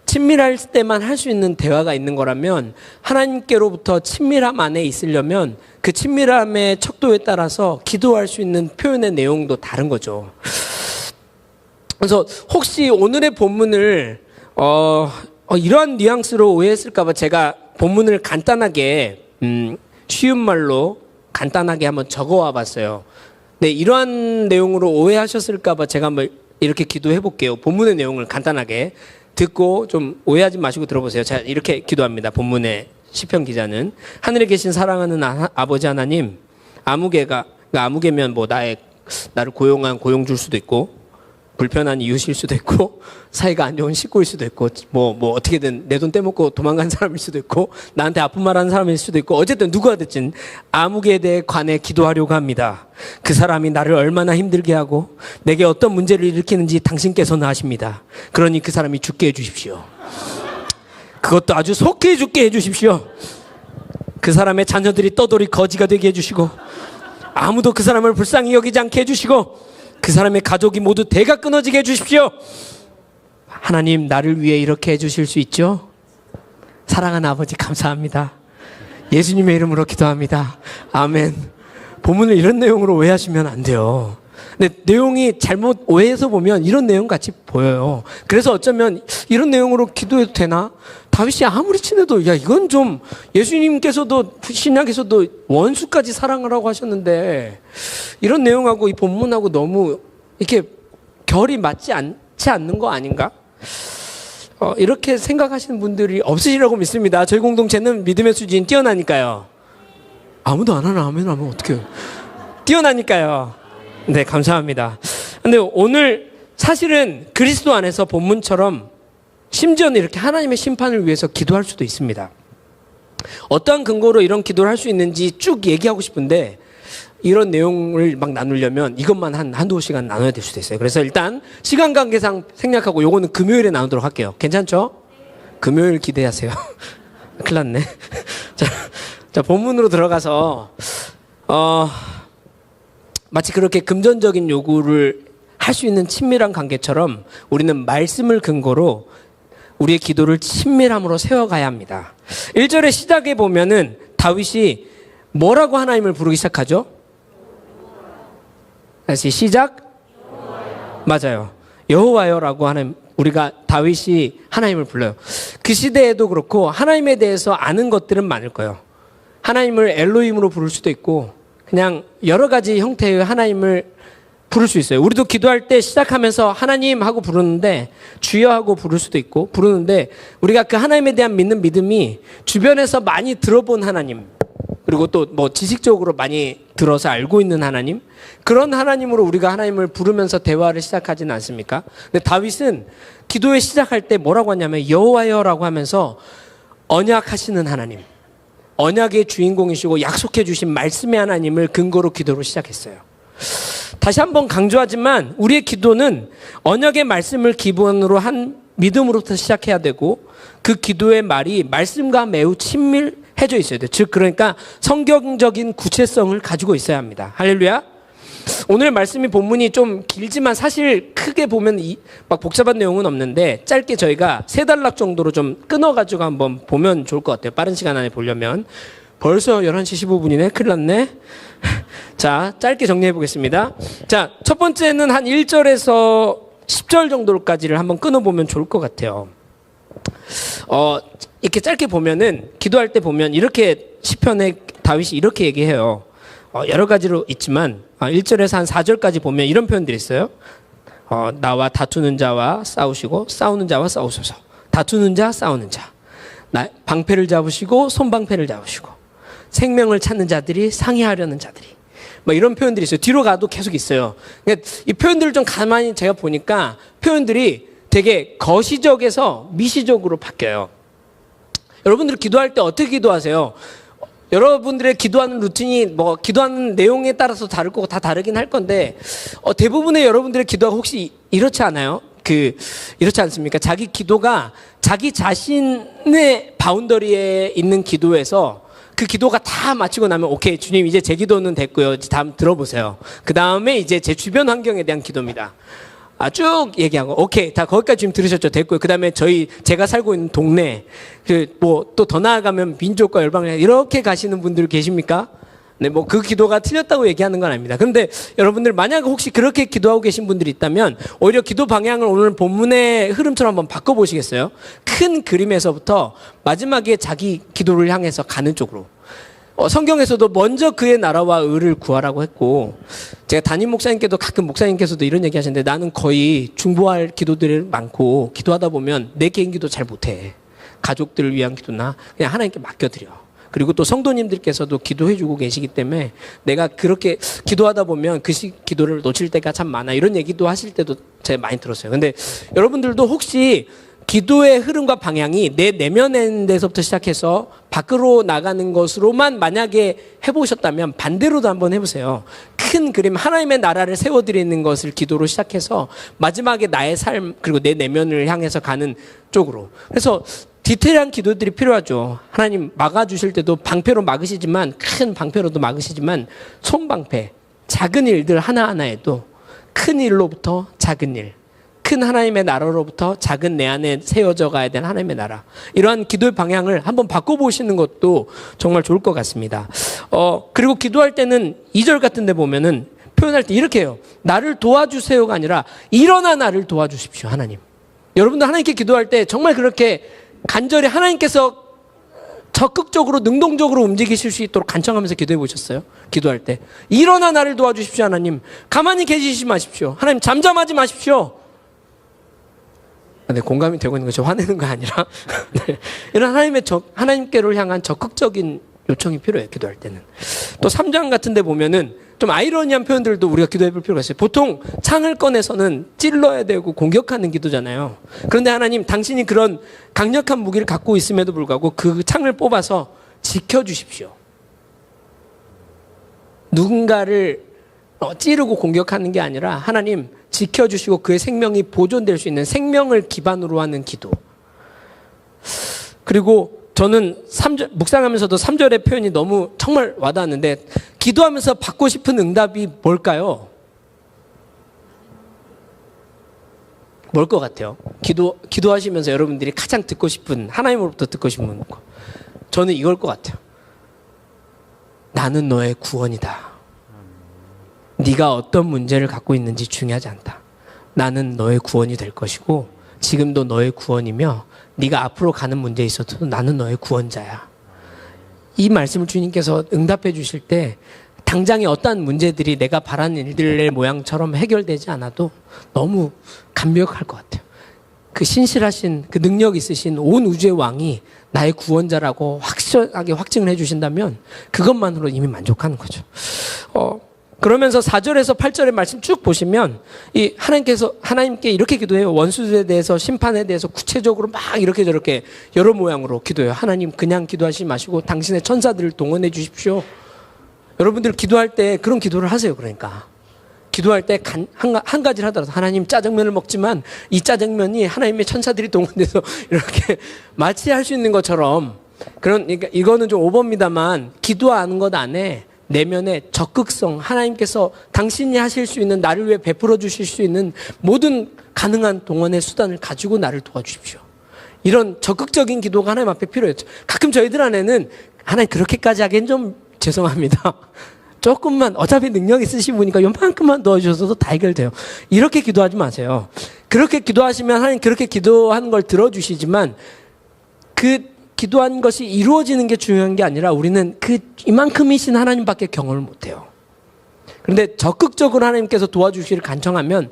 친밀할 때만 할 수 있는 대화가 있는 거라면, 하나님께로부터 친밀함 안에 있으려면 그 친밀함의 척도에 따라서 기도할 수 있는 표현의 내용도 다른 거죠. 그래서 혹시 오늘의 본문을 이러한 뉘앙스로 오해했을까봐 제가 본문을 간단하게 쉬운 말로 간단하게 한번 적어와 봤어요. 네, 이러한 내용으로 오해하셨을까봐 제가 한번 이렇게 기도해 볼게요. 본문의 내용을 간단하게 듣고 좀 오해하지 마시고 들어보세요. 자, 이렇게 기도합니다. 본문의 시편 기자는, 하늘에 계신 사랑하는 아버지 하나님, 아무개면 뭐 나를 고용한 고용주일 수도 있고, 불편한 이웃일 수도 있고, 사이가 안 좋은 식구일 수도 있고, 뭐 어떻게든 내 돈 떼먹고 도망간 사람일 수도 있고, 나한테 아픈 말하는 사람일 수도 있고, 어쨌든 누가 됐든 아무개에 대해 관해 기도하려고 합니다. 그 사람이 나를 얼마나 힘들게 하고 내게 어떤 문제를 일으키는지 당신께서는 아십니다. 그러니 그 사람이 죽게 해주십시오. 그것도 아주 속히 죽게 해주십시오. 그 사람의 자녀들이 떠돌이 거지가 되게 해주시고, 아무도 그 사람을 불쌍히 여기지 않게 해주시고, 그 사람의 가족이 모두 대가 끊어지게 해주십시오. 하나님, 나를 위해 이렇게 해주실 수 있죠? 사랑하는 아버지, 감사합니다. 예수님의 이름으로 기도합니다. 아멘. 본문을 이런 내용으로 오해하시면 안 돼요. 근데 내용이 잘못 오해해서 보면 이런 내용 같이 보여요. 그래서 어쩌면 이런 내용으로 기도해도 되나? 다윗이 아무리 친해도, 야, 이건 좀, 예수님께서도 신약에서도 원수까지 사랑하라고 하셨는데 이런 내용하고 이 본문하고 너무 이렇게 결이 맞지 않지 않는 거 아닌가? 이렇게 생각하시는 분들이 없으시라고 믿습니다. 저희 공동체는 믿음의 수준이 뛰어나니까요. 아무도 안 하나 아멘 하면 어떡해요? 뛰어나니까요. 네, 감사합니다. 근데 오늘 사실은 그리스도 안에서 본문처럼 심지어는 이렇게 하나님의 심판을 위해서 기도할 수도 있습니다. 어떠한 근거로 이런 기도를 할 수 있는지 쭉 얘기하고 싶은데, 이런 내용을 막 나누려면 이것만 한두 시간 나눠야 될 수도 있어요. 그래서 일단 시간 관계상 생략하고 요거는 금요일에 나누도록 할게요. 괜찮죠? 금요일 기대하세요. 큰일 났네. 자, 본문으로 들어가서 마치 그렇게 금전적인 요구를 할 수 있는 친밀한 관계처럼 우리는 말씀을 근거로 우리의 기도를 친밀함으로 세워가야 합니다. 1절의 시작에 보면은 다윗이 뭐라고 하나님을 부르기 시작하죠? 다시 시작? 맞아요. 여호와여라고 하는, 우리가 다윗이 하나님을 불러요. 그 시대에도 그렇고 하나님에 대해서 아는 것들은 많을 거예요. 하나님을 엘로힘으로 부를 수도 있고 그냥 여러 가지 형태의 하나님을 부를 수 있어요. 우리도 기도할 때 시작하면서 하나님 하고 부르는데, 주여 하고 부를 수도 있고 부르는데, 우리가 그 하나님에 대한 믿음이 주변에서 많이 들어본 하나님, 그리고 또 뭐 지식적으로 많이 들어서 알고 있는 하나님, 그런 하나님으로 우리가 하나님을 부르면서 대화를 시작하지는 않습니까? 근데 다윗은 기도에 시작할 때 뭐라고 하냐면 여호와여라고 하면서 언약하시는 하나님, 언약의 주인공이시고 약속해 주신 말씀의 하나님을 근거로 기도로 시작했어요. 다시 한번 강조하지만 우리의 기도는 언약의 말씀을 기본으로 한 믿음으로부터 시작해야 되고, 그 기도의 말이 말씀과 매우 친밀해져 있어야 돼요. 즉 그러니까 성경적인 구체성을 가지고 있어야 합니다. 할렐루야. 오늘 말씀이 본문이 좀 길지만 사실 크게 보면 막 복잡한 내용은 없는데, 짧게 저희가 3단락 정도로 좀 끊어가지고 한번 보면 좋을 것 같아요. 빠른 시간 안에 보려면. 벌써 11시 15분이네. 큰일 났네. 자, 짧게 정리해 보겠습니다. 자, 첫 번째는 한 1절에서 10절 정도까지를 한번 끊어보면 좋을 것 같아요. 이렇게 짧게 보면은 기도할 때 보면 이렇게 시편에 다윗이 이렇게 얘기해요. 여러 가지로 있지만 1절에서 한 4절까지 보면 이런 표현들이 있어요. 나와 다투는 자와 싸우시고 싸우는 자와 싸우소서. 다투는 자, 싸우는 자. 방패를 잡으시고 손방패를 잡으시고 생명을 찾는 자들이 상의하려는 자들이. 뭐 이런 표현들이 있어요. 뒤로 가도 계속 있어요. 그러니까 이 표현들을 좀 가만히 제가 보니까 표현들이 되게 거시적에서 미시적으로 바뀌어요. 여러분들 기도할 때 어떻게 기도하세요? 여러분들의 기도하는 루틴이 뭐 기도하는 내용에 따라서 다를 거고 다 다르긴 할 건데 대부분의 여러분들의 기도가 혹시 이렇지 않아요? 이렇지 않습니까? 자기 기도가 자기 자신의 바운더리에 있는 기도에서 그 기도가 다 마치고 나면 오케이 주님 이제 제 기도는 됐고요. 다음 들어보세요. 그 다음에 이제 제 주변 환경에 대한 기도입니다. 쭉 얘기하고 오케이 다 거기까지 지금 들으셨죠? 됐고요. 그 다음에 제가 살고 있는 동네 뭐 또 더 나아가면 민족과 열방을 이렇게 가시는 분들 계십니까? 네, 뭐 그 기도가 틀렸다고 얘기하는 건 아닙니다. 그런데 여러분들 만약 혹시 그렇게 기도하고 계신 분들이 있다면 오히려 기도 방향을 오늘 본문의 흐름처럼 한번 바꿔보시겠어요? 큰 그림에서부터 마지막에 자기 기도를 향해서 가는 쪽으로. 성경에서도 먼저 그의 나라와 의를 구하라고 했고 제가 담임 목사님께도 가끔 목사님께서도 이런 얘기 하시는데 나는 거의 중보할 기도들이 많고 기도하다 보면 내 개인 기도 잘 못해. 가족들을 위한 기도나 그냥 하나님께 맡겨드려. 그리고 또 성도님들께서도 기도해주고 계시기 때문에 내가 그렇게 기도하다 보면 그 기도를 놓칠 때가 참 많아. 이런 얘기도 하실 때도 제가 많이 들었어요. 근데 여러분들도 혹시 기도의 흐름과 방향이 내 내면에 데서부터 시작해서 밖으로 나가는 것으로만 만약에 해보셨다면 반대로도 한번 해보세요. 큰 그림 하나님의 나라를 세워드리는 것을 기도로 시작해서 마지막에 나의 삶 그리고 내 내면을 향해서 가는 쪽으로. 그래서 디테일한 기도들이 필요하죠. 하나님 막아주실 때도 방패로 막으시지만 큰 방패로도 막으시지만 손방패 작은 일들 하나하나에도 큰 일로부터 작은 일 큰 하나님의 나라로부터 작은 내 안에 세워져 가야 되는 하나님의 나라. 이러한 기도의 방향을 한번 바꿔보시는 것도 정말 좋을 것 같습니다. 그리고 기도할 때는 2절 같은 데 보면은 표현할 때 이렇게 해요. 나를 도와주세요가 아니라 일어나 나를 도와주십시오, 하나님. 여러분들 하나님께 기도할 때 정말 그렇게 간절히 하나님께서 적극적으로 능동적으로 움직이실 수 있도록 간청하면서 기도해 보셨어요? 기도할 때. 일어나 나를 도와주십시오, 하나님. 가만히 계시지 마십시오. 하나님 잠잠하지 마십시오. 네, 공감이 되고 있는 거죠. 화내는 거 아니라. 네. 이런 하나님께로 향한 적극적인 요청이 필요해요. 기도할 때는. 또 3장 같은 데 보면은 좀 아이러니한 표현들도 우리가 기도해 볼 필요가 있어요. 보통 창을 꺼내서는 찔러야 되고 공격하는 기도잖아요. 그런데 하나님 당신이 그런 강력한 무기를 갖고 있음에도 불구하고 그 창을 뽑아서 지켜주십시오. 누군가를 찌르고 공격하는 게 아니라 하나님 지켜주시고 그의 생명이 보존될 수 있는 생명을 기반으로 하는 기도. 그리고 저는 묵상하면서도 3절의 표현이 너무 정말 와닿았는데 기도하면서 받고 싶은 응답이 뭘까요? 뭘 것 같아요? 기도하시면서 여러분들이 가장 듣고 싶은 하나님으로부터 듣고 싶은 거. 저는 이걸 것 같아요. 나는 너의 구원이다. 네가 어떤 문제를 갖고 있는지 중요하지 않다. 나는 너의 구원이 될 것이고 지금도 너의 구원이며 네가 앞으로 가는 문제에 있어도 나는 너의 구원자야. 이 말씀을 주님께서 응답해 주실 때 당장의 어떠한 문제들이 내가 바라는 일들의 모양처럼 해결되지 않아도 너무 감격할 것 같아요. 그 신실하신 그 능력 있으신 온 우주의 왕이 나의 구원자라고 확실하게 확증을 해 주신다면 그것만으로 이미 만족하는 거죠. 그러면서 4절에서 8절의 말씀 쭉 보시면 이 하나님께 이렇게 기도해요. 원수들에 대해서 심판에 대해서 구체적으로 막 이렇게 저렇게 여러 모양으로 기도해요. 하나님 그냥 기도하시지 마시고 당신의 천사들을 동원해 주십시오. 여러분들 기도할 때 그런 기도를 하세요. 그러니까 기도할 때 한 가지를 하더라도 하나님 짜장면을 먹지만 이 짜장면이 하나님의 천사들이 동원돼서 이렇게 마치 할 수 있는 것처럼 그러니까 이거는 좀 오버입니다만 기도하는 것 안에 내면의 적극성, 하나님께서 당신이 하실 수 있는 나를 위해 베풀어 주실 수 있는 모든 가능한 동원의 수단을 가지고 나를 도와주십시오. 이런 적극적인 기도가 하나님 앞에 필요했죠. 가끔 저희들 안에는 하나님 그렇게까지 하기엔 좀 죄송합니다. 조금만 어차피 능력 있으신 분이니까 요만큼만 도와주셔도 다 해결돼요. 이렇게 기도하지 마세요. 그렇게 기도하시면 하나님 그렇게 기도하는 걸 들어주시지만 그 기도한 것이 이루어지는 게 중요한 게 아니라 우리는 이만큼이신 하나님밖에 경험을 못해요. 그런데 적극적으로 하나님께서 도와주시기를 간청하면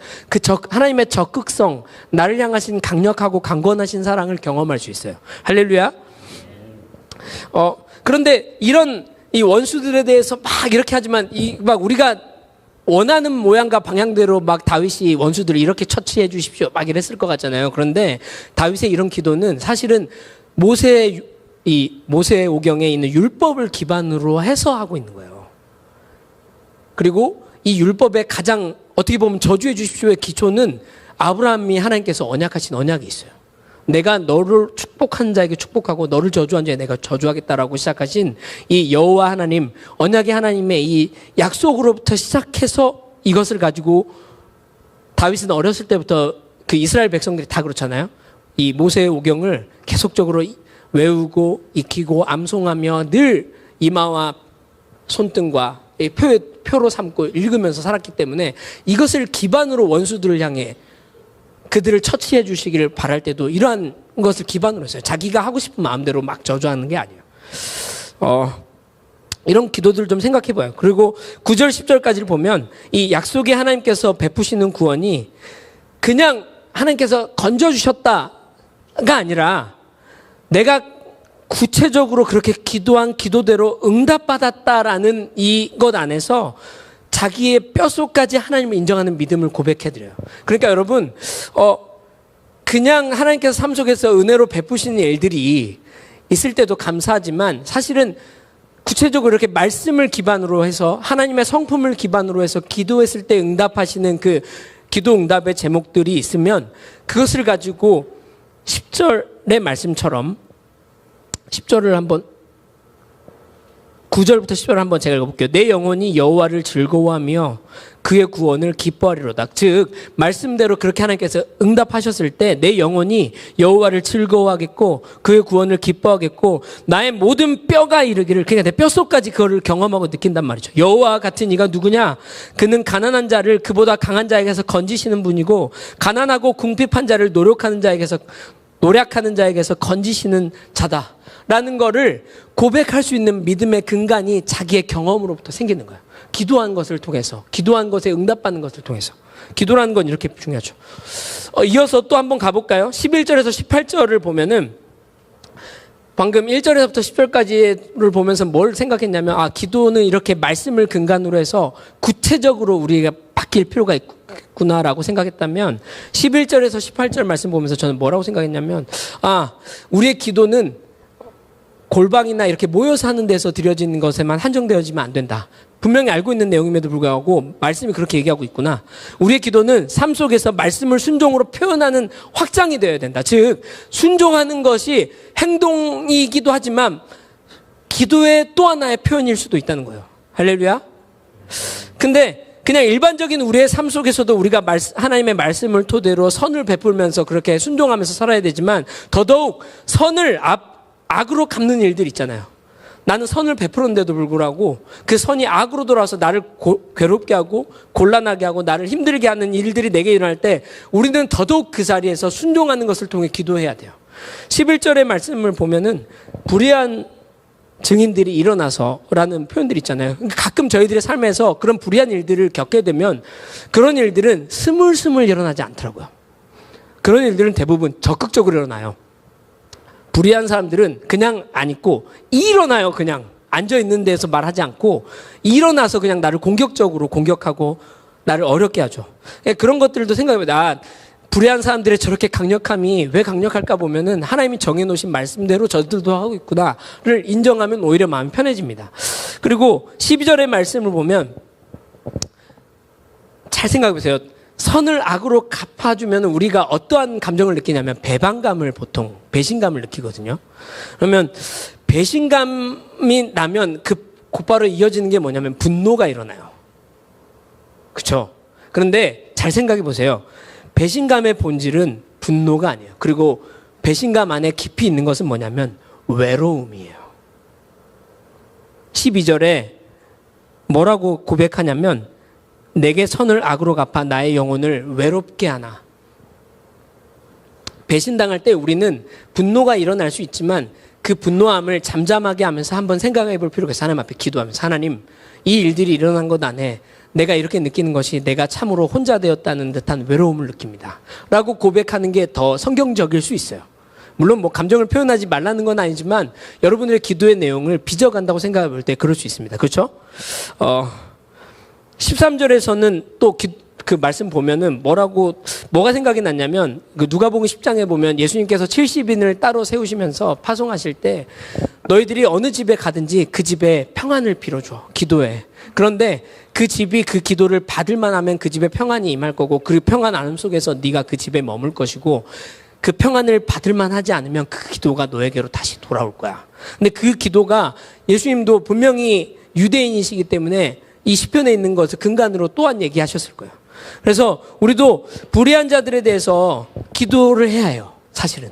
하나님의 적극성, 나를 향하신 강력하고 강건하신 사랑을 경험할 수 있어요. 할렐루야. 그런데 이 원수들에 대해서 막 이렇게 하지만 막 우리가 원하는 모양과 방향대로 막 다윗이 원수들을 이렇게 처치해 주십시오 막 이랬을 것 같잖아요. 그런데 다윗의 이런 기도는 사실은 모세의 오경에 있는 율법을 기반으로 해서 하고 있는 거예요. 그리고 이 율법의 가장 어떻게 보면 저주해 주십시오의 기초는 아브라함이 하나님께서 언약하신 언약이 있어요. 내가 너를 축복한 자에게 축복하고 너를 저주한 자에게 내가 저주하겠다라고 시작하신 이 여호와 하나님, 언약의 하나님의 이 약속으로부터 시작해서 이것을 가지고 다윗은 어렸을 때부터 그 이스라엘 백성들이 다 그렇잖아요. 이 모세의 오경을 계속적으로 외우고 익히고 암송하며 늘 이마와 손등과 표로 삼고 읽으면서 살았기 때문에 이것을 기반으로 원수들을 향해 그들을 처치해 주시기를 바랄 때도 이러한 것을 기반으로 했어요. 자기가 하고 싶은 마음대로 막 저주하는 게 아니에요. 이런 기도들을 좀 생각해 봐요. 그리고 9절 10절까지를 보면 이 약속의 하나님께서 베푸시는 구원이 그냥 하나님께서 건져주셨다가 아니라 내가 구체적으로 그렇게 기도한 기도대로 응답받았다라는 이것 안에서 자기의 뼛속까지 하나님을 인정하는 믿음을 고백해드려요. 그러니까 여러분 그냥 하나님께서 삶 속에서 은혜로 베푸시는 일들이 있을 때도 감사하지만 사실은 구체적으로 이렇게 말씀을 기반으로 해서 하나님의 성품을 기반으로 해서 기도했을 때 응답하시는 그 기도 응답의 제목들이 있으면 그것을 가지고 10절의 말씀처럼 10절을 한번 9절부터 10절을 한번 제가 읽어볼게요. 내 영혼이 여호와를 즐거워하며 그의 구원을 기뻐하리로다. 즉 말씀대로 그렇게 하나님께서 응답하셨을 때 내 영혼이 여호와를 즐거워하겠고 그의 구원을 기뻐하겠고 나의 모든 뼈가 이르기를, 그러니까 내 뼛속까지 그거를 경험하고 느낀단 말이죠. 여호와 같은 이가 누구냐? 그는 가난한 자를 그보다 강한 자에게서 건지시는 분이고 가난하고 궁핍한 자를 노력하는 자에게서 건지시는 자다라는 거를 고백할 수 있는 믿음의 근간이 자기의 경험으로부터 생기는 거예요. 기도한 것을 통해서, 기도한 것에 응답받는 것을 통해서. 기도라는 건 이렇게 중요하죠. 이어서 또 한번 가볼까요? 11절에서 18절을 보면은 방금 1절에서부터 10절까지를 보면서 뭘 생각했냐면 기도는 이렇게 말씀을 근간으로 해서 구체적으로 우리가 바뀔 필요가 있구나라고 생각했다면 11절에서 18절 말씀 보면서 저는 뭐라고 생각했냐면 우리의 기도는 골방이나 이렇게 모여서 하는 데서 드려지는 것에만 한정되어지면 안 된다. 분명히 알고 있는 내용임에도 불구하고 말씀이 그렇게 얘기하고 있구나. 우리의 기도는 삶 속에서 말씀을 순종으로 표현하는 확장이 되어야 된다. 즉 순종하는 것이 행동이기도 하지만 기도의 또 하나의 표현일 수도 있다는 거예요. 할렐루야. 근데 그냥 일반적인 우리의 삶 속에서도 우리가 하나님의 말씀을 토대로 선을 베풀면서 그렇게 순종하면서 살아야 되지만 더더욱 선을 악으로 갚는 일들 있잖아요. 나는 선을 베풀었는데도 불구하고 그 선이 악으로 돌아와서 나를 괴롭게 하고 곤란하게 하고 나를 힘들게 하는 일들이 내게 일어날 때 우리는 더더욱 그 자리에서 순종하는 것을 통해 기도해야 돼요. 11절의 말씀을 보면은 불의한 증인들이 일어나서라는 표현들이 있잖아요. 가끔 저희들의 삶에서 그런 불의한 일들을 겪게 되면 그런 일들은 스물스물 일어나지 않더라고요. 그런 일들은 대부분 적극적으로 일어나요. 불의한 사람들은 그냥 안 있고 일어나요. 그냥 앉아있는 데서 말하지 않고 일어나서 그냥 나를 공격적으로 공격하고 나를 어렵게 하죠. 그런 것들도 생각해보면 불의한 사람들의 저렇게 강력함이 왜 강력할까 보면은 하나님이 정해놓으신 말씀대로 저들도 하고 있구나를 인정하면 오히려 마음이 편해집니다. 그리고 12절의 말씀을 보면 잘 생각해보세요. 선을 악으로 갚아주면 우리가 어떠한 감정을 느끼냐면 배신감을 느끼거든요. 그러면 배신감이 나면 곧바로 이어지는 게 뭐냐면 분노가 일어나요. 그렇죠? 그런데 잘 생각해 보세요. 배신감의 본질은 분노가 아니에요. 그리고 배신감 안에 깊이 있는 것은 뭐냐면 외로움이에요. 12절에 뭐라고 고백하냐면 내게 선을 악으로 갚아 나의 영혼을 외롭게 하나. 배신당할 때 우리는 분노가 일어날 수 있지만 그 분노함을 잠잠하게 하면서 한번 생각해 볼 필요가 있어요. 하나님 앞에 기도하면서 하나님, 이 일들이 일어난 것 안에 내가 이렇게 느끼는 것이 내가 참으로 혼자 되었다는 듯한 외로움을 느낍니다 라고 고백하는 게 더 성경적일 수 있어요. 물론 뭐 감정을 표현하지 말라는 건 아니지만 여러분들의 기도의 내용을 빚어간다고 생각해 볼 때 그럴 수 있습니다. 그렇죠? 13절에서는 또 그 말씀 보면은 뭐가 생각이 났냐면 그 누가복음 10장에 보면 예수님께서 70인을 따로 세우시면서 파송하실 때 너희들이 어느 집에 가든지 그 집에 평안을 빌어줘. 기도해. 그런데 그 집이 그 기도를 받을만 하면 그 집에 평안이 임할 거고 그 평안 안음 속에서 네가 그 집에 머물 것이고 그 평안을 받을만 하지 않으면 그 기도가 너에게로 다시 돌아올 거야. 근데 그 기도가 예수님도 분명히 유대인이시기 때문에 이 시편에 있는 것을 근간으로 또한 얘기하셨을 거예요. 그래서 우리도 불의한 자들에 대해서 기도를 해야 해요. 사실은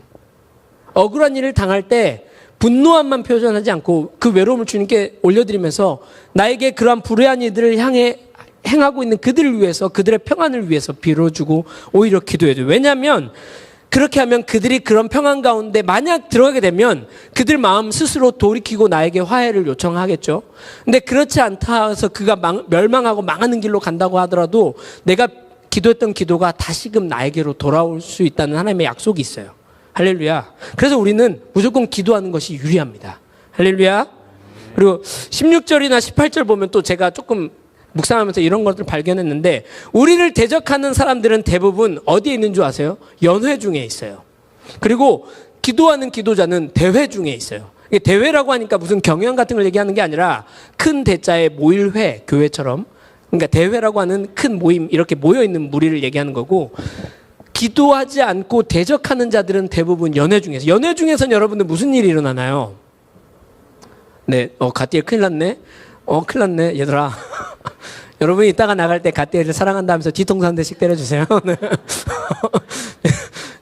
억울한 일을 당할 때 분노함만 표현하지 않고 그 외로움을 주님께 올려드리면서 나에게 그러한 불의한 이들을 향해 행하고 있는 그들을 위해서 그들의 평안을 위해서 빌어주고 오히려 기도해야 돼요. 왜냐하면 그렇게 하면 그들이 그런 평안 가운데 만약 들어가게 되면 그들 마음 스스로 돌이키고 나에게 화해를 요청하겠죠. 근데 그렇지 않다 해서 그가 멸망하고 망하는 길로 간다고 하더라도 내가 기도했던 기도가 다시금 나에게로 돌아올 수 있다는 하나님의 약속이 있어요. 할렐루야. 그래서 우리는 무조건 기도하는 것이 유리합니다. 할렐루야. 그리고 16절이나 18절 보면 또 제가 조금 묵상하면서 이런 것들을 발견했는데 우리를 대적하는 사람들은 대부분 어디에 있는 줄 아세요? 연회 중에 있어요. 그리고 기도하는 기도자는 대회 중에 있어요. 대회라고 하니까 무슨 경연 같은 걸 얘기하는 게 아니라 큰 대자의 모일회, 교회처럼. 그러니까 대회라고 하는 큰 모임, 이렇게 모여있는 무리를 얘기하는 거고 기도하지 않고 대적하는 자들은 대부분 연회 중에서. 연회 중에서는 여러분들 무슨 일이 일어나나요? 네, 가띠에 큰일 났네. 큰일 났네, 얘들아. 여러분이 이따가 나갈 때 가띠를 사랑한다 하면서 뒤통수 한 대씩 때려주세요.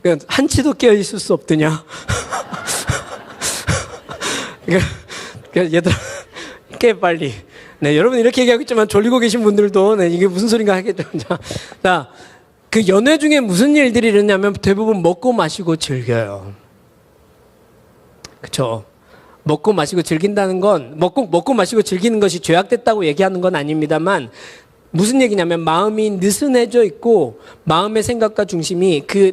네. 한치도 깨어있을 수 없더냐. 얘들아, 깨 빨리. 네, 여러분 이렇게 얘기하고 있지만 졸리고 계신 분들도 네, 이게 무슨 소린가 하겠죠. 자, 그 연회 중에 무슨 일들이 일어나냐면 대부분 먹고 마시고 즐겨요. 그렇죠? 먹고 마시고 즐긴다는 건 먹고 마시고 즐기는 것이 죄악됐다고 얘기하는 건 아닙니다만 무슨 얘기냐면 마음이 느슨해져 있고 마음의 생각과 중심이 그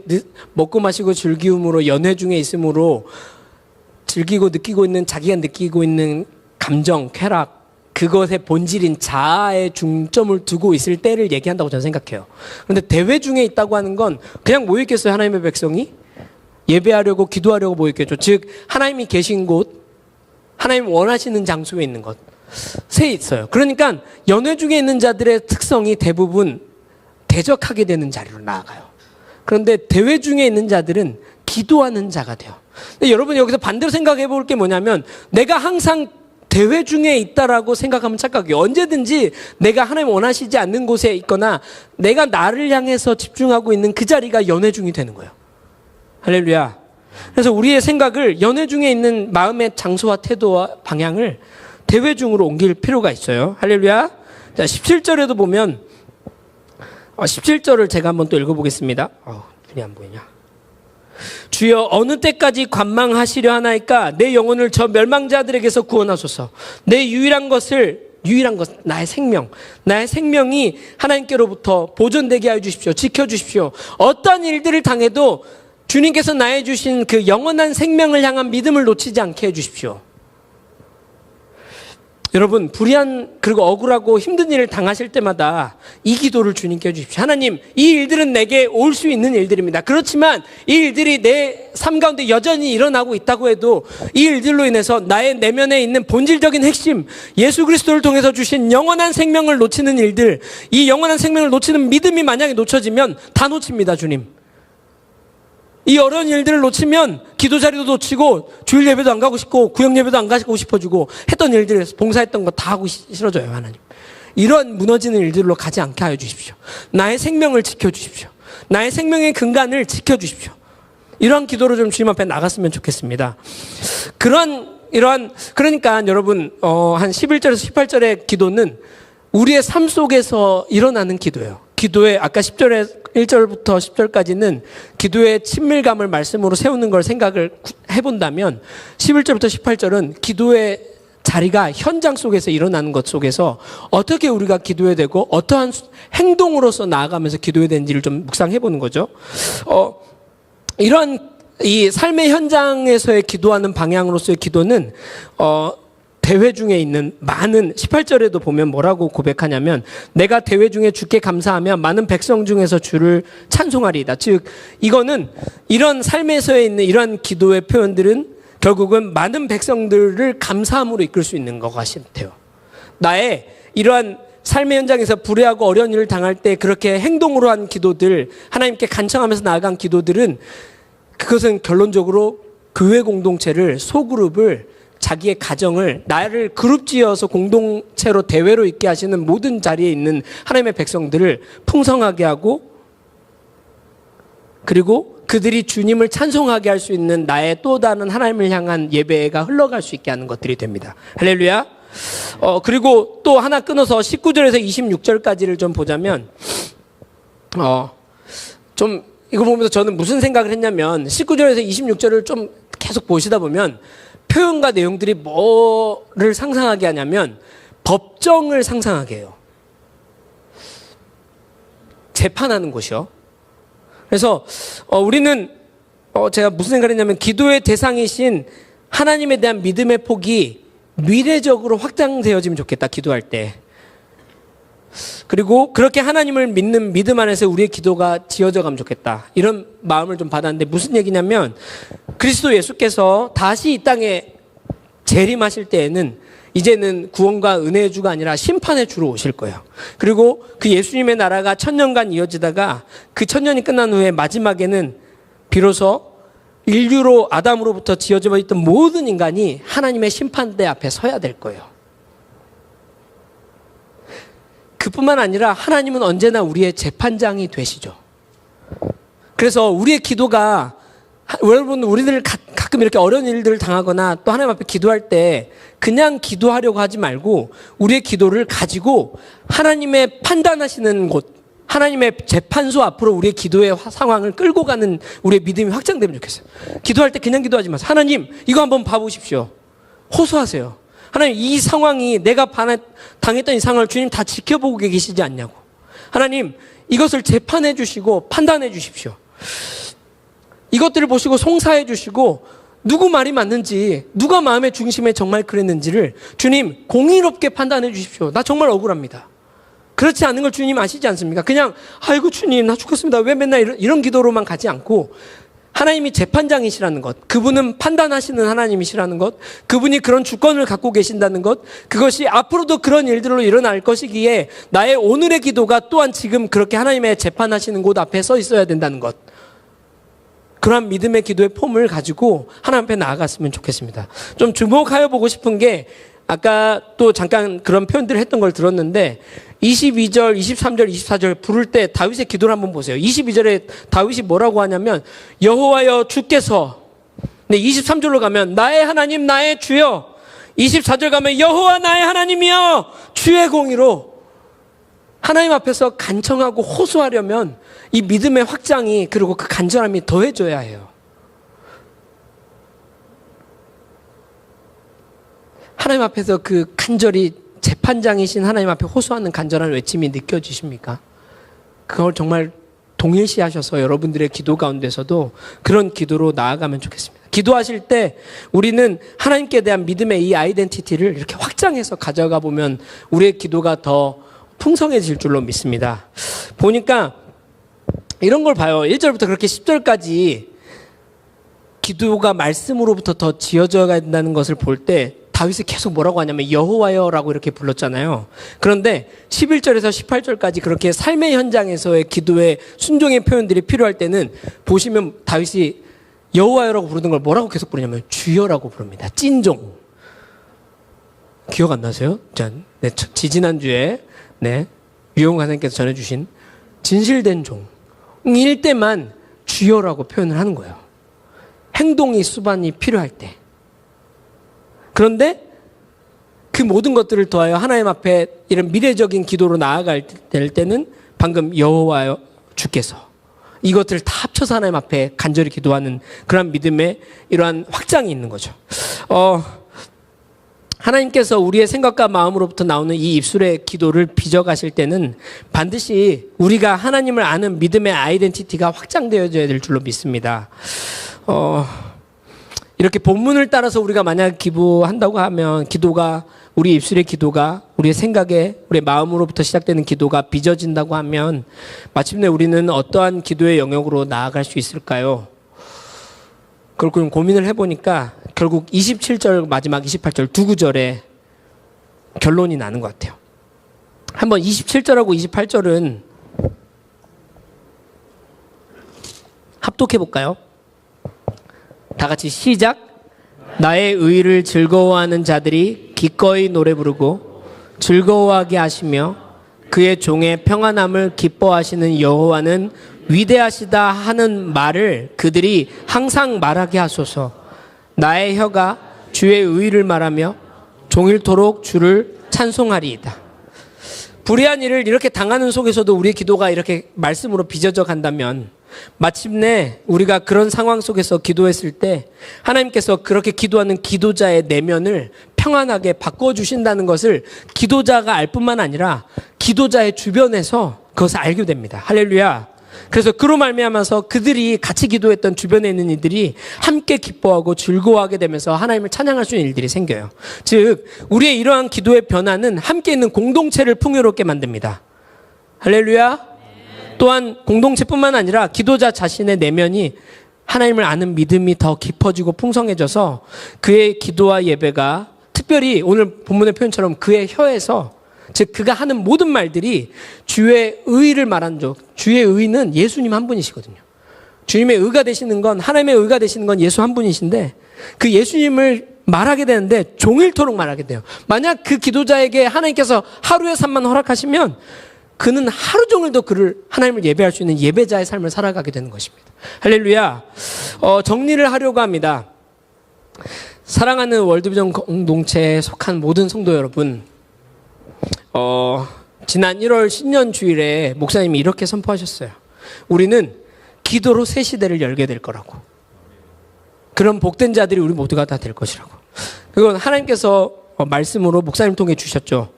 먹고 마시고 즐기움으로 연회 중에 있으므로 즐기고 느끼고 있는 자기가 느끼고 있는 감정, 쾌락 그것의 본질인 자아에 중점을 두고 있을 때를 얘기한다고 저는 생각해요. 그런데 대회 중에 있다고 하는 건 그냥 모였겠어요. 하나님의 백성이 예배하려고 기도하려고 모였겠죠. 즉 하나님이 계신 곳 하나님 원하시는 장소에 있는 것에 있어요. 그러니까 연회 중에 있는 자들의 특성이 대부분 대적하게 되는 자리로 나아가요. 그런데 대회 중에 있는 자들은 기도하는 자가 돼요. 근데 여러분 여기서 반대로 생각해 볼 게 뭐냐면 내가 항상 대회 중에 있다라고 생각하면 착각이에요. 언제든지 내가 하나님 원하시지 않는 곳에 있거나 내가 나를 향해서 집중하고 있는 그 자리가 연회 중이 되는 거예요. 할렐루야. 그래서 우리의 생각을 연회 중에 있는 마음의 장소와 태도와 방향을 대회 중으로 옮길 필요가 있어요. 할렐루야. 자, 17절에도 보면 17절을 제가 한번 또 읽어보겠습니다. 눈이 안 보이냐. 주여 어느 때까지 관망하시려 하나이까 내 영혼을 저 멸망자들에게서 구원하소서. 내 유일한 것 나의 생명이 하나님께로부터 보존되게 하여 주십시오. 지켜주십시오. 어떠한 일들을 당해도 주님께서 나에 주신 그 영원한 생명을 향한 믿음을 놓치지 않게 해주십시오. 여러분 불의한 그리고 억울하고 힘든 일을 당하실 때마다 이 기도를 주님께 해주십시오. 하나님 이 일들은 내게 올 수 있는 일들입니다. 그렇지만 이 일들이 내 삶 가운데 여전히 일어나고 있다고 해도 이 일들로 인해서 나의 내면에 있는 본질적인 핵심 예수 그리스도를 통해서 주신 영원한 생명을 놓치는 일들 이 영원한 생명을 놓치는 믿음이 만약에 놓쳐지면 다 놓칩니다. 주님 이 어려운 일들을 놓치면 기도 자리도 놓치고 주일 예배도 안 가고 싶고 구역 예배도 안 가고 싶어지고 했던 일들에서 봉사했던 거 다 하고 싫어져요. 하나님 이런 무너지는 일들로 가지 않게 하여 주십시오. 나의 생명을 지켜주십시오. 나의 생명의 근간을 지켜주십시오. 이러한 기도로 좀 주님 앞에 나갔으면 좋겠습니다. 그러니까 여러분 한 11절에서 18절의 기도는 우리의 삶 속에서 일어나는 기도예요. 기도에 아까 10절에 1절부터 10절까지는 기도의 친밀감을 말씀으로 세우는 걸 생각을 해본다면 11절부터 18절은 기도의 자리가 현장 속에서 일어나는 것 속에서 어떻게 우리가 기도해야 되고 어떠한 행동으로서 나아가면서 기도해야 되는지를 좀 묵상해보는 거죠. 이러한 이 삶의 현장에서의 기도하는 방향으로서의 기도는 대회 중에 있는 많은 18절에도 보면 뭐라고 고백하냐면 내가 대회 중에 주께 감사하며 많은 백성 중에서 주를 찬송하리이다. 즉 이거는 이런 삶에서의 있는 이러한 기도의 표현들은 결국은 많은 백성들을 감사함으로 이끌 수 있는 것 같아요. 나의 이러한 삶의 현장에서 불의하고 어려운 일을 당할 때 그렇게 행동으로 한 기도들, 하나님께 간청하면서 나아간 기도들은 그것은 결론적으로 교회 공동체를, 소그룹을, 자기의 가정을, 나를 그룹지어서 공동체로 대회로 있게 하시는 모든 자리에 있는 하나님의 백성들을 풍성하게 하고 그리고 그들이 주님을 찬송하게 할 수 있는 나의 또 다른 하나님을 향한 예배가 흘러갈 수 있게 하는 것들이 됩니다. 할렐루야. 그리고 또 하나 끊어서 19절에서 26절까지를 좀 보자면 좀 이거 보면서 저는 무슨 생각을 했냐면 19절에서 26절을 좀 계속 보시다 보면 표현과 내용들이 뭐를 상상하게 하냐면 법정을 상상하게 해요. 재판하는 곳이요. 그래서 우리는 제가 무슨 생각을 했냐면 기도의 대상이신 하나님에 대한 믿음의 폭이 미래적으로 확장되어지면 좋겠다. 기도할 때. 그리고 그렇게 하나님을 믿는 믿음 안에서 우리의 기도가 지어져 가면 좋겠다. 이런 마음을 좀 받았는데 무슨 얘기냐면 그리스도 예수께서 다시 이 땅에 재림하실 때에는 이제는 구원과 은혜의 주가 아니라 심판의 주로 오실 거예요. 그리고 그 예수님의 나라가 1000년간 이어지다가 그 1000년이 끝난 후에 마지막에는 비로소 인류로 아담으로부터 지어져 있던 모든 인간이 하나님의 심판대 앞에 서야 될 거예요. 그뿐만 아니라 하나님은 언제나 우리의 재판장이 되시죠. 그래서 우리의 기도가 여러분 우리들 가끔 이렇게 어려운 일들을 당하거나 또 하나님 앞에 기도할 때 그냥 기도하려고 하지 말고 우리의 기도를 가지고 하나님의 판단하시는 곳, 하나님의 재판소 앞으로 우리의 기도의 상황을 끌고 가는 우리의 믿음이 확장되면 좋겠어요. 기도할 때 그냥 기도하지 마세요. 하나님 이거 한번 봐보십시오. 호소하세요. 하나님 이 상황이 내가 당했던 이 상황을 주님 다 지켜보고 계시지 않냐고. 하나님 이것을 재판해 주시고 판단해 주십시오. 이것들을 보시고 송사해 주시고 누구 말이 맞는지 누가 마음의 중심에 정말 그랬는지를 주님 공의롭게 판단해 주십시오. 나 정말 억울합니다. 그렇지 않은 걸 주님 아시지 않습니까? 그냥 아이고 주님 나 죽겠습니다. 왜 맨날 이런 기도로만 가지 않고 하나님이 재판장이시라는 것, 그분은 판단하시는 하나님이시라는 것, 그분이 그런 주권을 갖고 계신다는 것, 그것이 앞으로도 그런 일들로 일어날 것이기에 나의 오늘의 기도가 또한 지금 그렇게 하나님의 재판하시는 곳 앞에 서 있어야 된다는 것, 그러한 믿음의 기도의 폼을 가지고 하나님 앞에 나아갔으면 좋겠습니다. 좀 주목하여 보고 싶은 게 아까 또 잠깐 그런 표현들을 했던 걸 들었는데 22절, 23절, 24절 부를 때 다윗의 기도를 한번 보세요. 22절에 다윗이 뭐라고 하냐면 여호와여 주께서, 근데 23절로 가면 나의 하나님 나의 주여, 24절 가면 여호와 나의 하나님이여 주의 공의로 하나님 앞에서 간청하고 호소하려면 이 믿음의 확장이 그리고 그 간절함이 더해져야 해요. 하나님 앞에서 그 간절히 재판장이신 하나님 앞에 호소하는 간절한 외침이 느껴지십니까? 그걸 정말 동일시하셔서 여러분들의 기도 가운데서도 그런 기도로 나아가면 좋겠습니다. 기도하실 때 우리는 하나님께 대한 믿음의 이 아이덴티티를 이렇게 확장해서 가져가 보면 우리의 기도가 더 풍성해질 줄로 믿습니다. 보니까 이런 걸 봐요. 1절부터 그렇게 10절까지 기도가 말씀으로부터 더 지어져야 된다는 것을 볼 때 다윗이 계속 뭐라고 하냐면 여호와여라고 이렇게 불렀잖아요. 그런데 11절에서 18절까지 그렇게 삶의 현장에서의 기도의 순종의 표현들이 필요할 때는 보시면 다윗이 여호와여라고 부르는 걸 뭐라고 계속 부르냐면 주여라고 부릅니다. 찐종. 기억 안 나세요? 네, 지지난주에 유용 강사님께서 전해주신 진실된 종일 때만 주여라고 표현을 하는 거예요. 행동이 수반이 필요할 때. 그런데 그 모든 것들을 더하여 하나님 앞에 이런 미래적인 기도로 나아갈 때는 방금 여호와여 주께서 이것들을 다 합쳐서 하나님 앞에 간절히 기도하는 그런 믿음의 이러한 확장이 있는 거죠. 하나님께서 우리의 생각과 마음으로부터 나오는 이 입술의 기도를 빚어가실 때는 반드시 우리가 하나님을 아는 믿음의 아이덴티티가 확장되어져야 될 줄로 믿습니다. 이렇게 본문을 따라서 우리가 만약 기도한다고 하면 우리 입술의 기도가 우리의 생각에 우리의 마음으로부터 시작되는 기도가 빚어진다고 하면 마침내 우리는 어떠한 기도의 영역으로 나아갈 수 있을까요? 그걸 좀 고민을 해보니까 결국 27절 마지막 28절 두 구절에 결론이 나는 것 같아요. 한번 27절하고 28절은 합독해 볼까요? 다 같이 시작. 나의 의를 즐거워하는 자들이 기꺼이 노래 부르고 즐거워하게 하시며 그의 종의 평안함을 기뻐하시는 여호와는 위대하시다 하는 말을 그들이 항상 말하게 하소서. 나의 혀가 주의 의를 말하며 종일토록 주를 찬송하리이다. 불의한 일을 이렇게 당하는 속에서도 우리의 기도가 이렇게 말씀으로 빚어져 간다면 마침내 우리가 그런 상황 속에서 기도했을 때 하나님께서 그렇게 기도하는 기도자의 내면을 평안하게 바꿔주신다는 것을 기도자가 알 뿐만 아니라 기도자의 주변에서 그것을 알게 됩니다. 할렐루야. 그래서 그로 말미암아서 그들이 같이 기도했던 주변에 있는 이들이 함께 기뻐하고 즐거워하게 되면서 하나님을 찬양할 수 있는 일들이 생겨요. 즉 우리의 이러한 기도의 변화는 함께 있는 공동체를 풍요롭게 만듭니다. 할렐루야. 또한 공동체뿐만 아니라 기도자 자신의 내면이 하나님을 아는 믿음이 더 깊어지고 풍성해져서 그의 기도와 예배가 특별히 오늘 본문의 표현처럼 그의 혀에서 즉 그가 하는 모든 말들이 주의 의를 말하는 적, 주의 의는 예수님 한 분이시거든요. 주님의 의가 되시는 건, 하나님의 의가 되시는 건 예수 한 분이신데 그 예수님을 말하게 되는데 종일토록 말하게 돼요. 만약 그 기도자에게 하나님께서 하루의 삶만 허락하시면 그는 하루 종일도 하나님을 예배할 수 있는 예배자의 삶을 살아가게 되는 것입니다. 할렐루야. 정리를 하려고 합니다. 사랑하는 월드비전 공동체에 속한 모든 성도 여러분, 지난 1월 신년 주일에 목사님이 이렇게 선포하셨어요. 우리는 기도로 새 시대를 열게 될 거라고. 그런 복된 자들이 우리 모두가 다 될 것이라고. 그건 하나님께서 말씀으로 목사님 통해 주셨죠.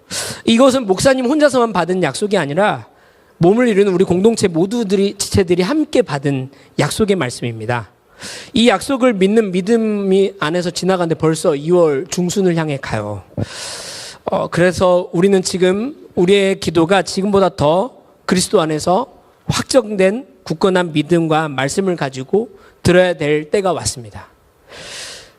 이것은 목사님 혼자서만 받은 약속이 아니라 몸을 이루는 우리 공동체 지체들이 함께 받은 약속의 말씀입니다. 이 약속을 믿는 믿음이 안에서 지나가는데 벌써 2월 중순을 향해 가요. 그래서 우리는 지금 우리의 기도가 지금보다 더 그리스도 안에서 확정된 굳건한 믿음과 말씀을 가지고 들어야 될 때가 왔습니다.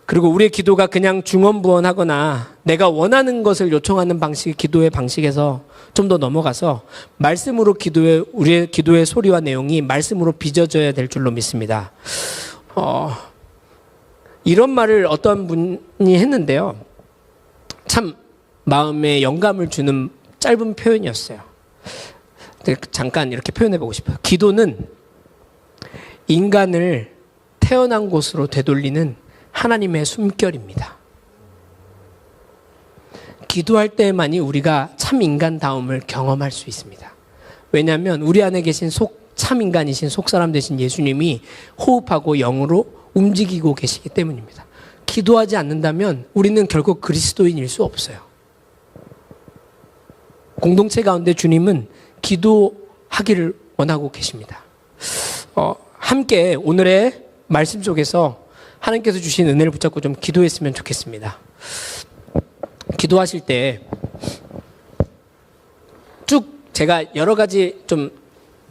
그리고 우리의 기도가 그냥 중언부언하거나 내가 원하는 것을 요청하는 기도의 방식에서 좀 더 넘어가서 말씀으로 우리의 기도의 소리와 내용이 말씀으로 빚어져야 될 줄로 믿습니다. 이런 말을 어떤 분이 했는데요. 참 마음에 영감을 주는 짧은 표현이었어요. 잠깐 이렇게 표현해보고 싶어요. 기도는 인간을 태어난 곳으로 되돌리는 하나님의 숨결입니다. 기도할 때만이 우리가 참 인간다움을 경험할 수 있습니다. 왜냐하면 우리 안에 계신 참 인간이신 속사람 되신 예수님이 호흡하고 영으로 움직이고 계시기 때문입니다. 기도하지 않는다면 우리는 결국 그리스도인일 수 없어요. 공동체 가운데 주님은 기도하기를 원하고 계십니다. 함께 오늘의 말씀 속에서 하나님께서 주신 은혜를 붙잡고 좀 기도했으면 좋겠습니다. 기도하실 때 쭉 제가 여러 가지 좀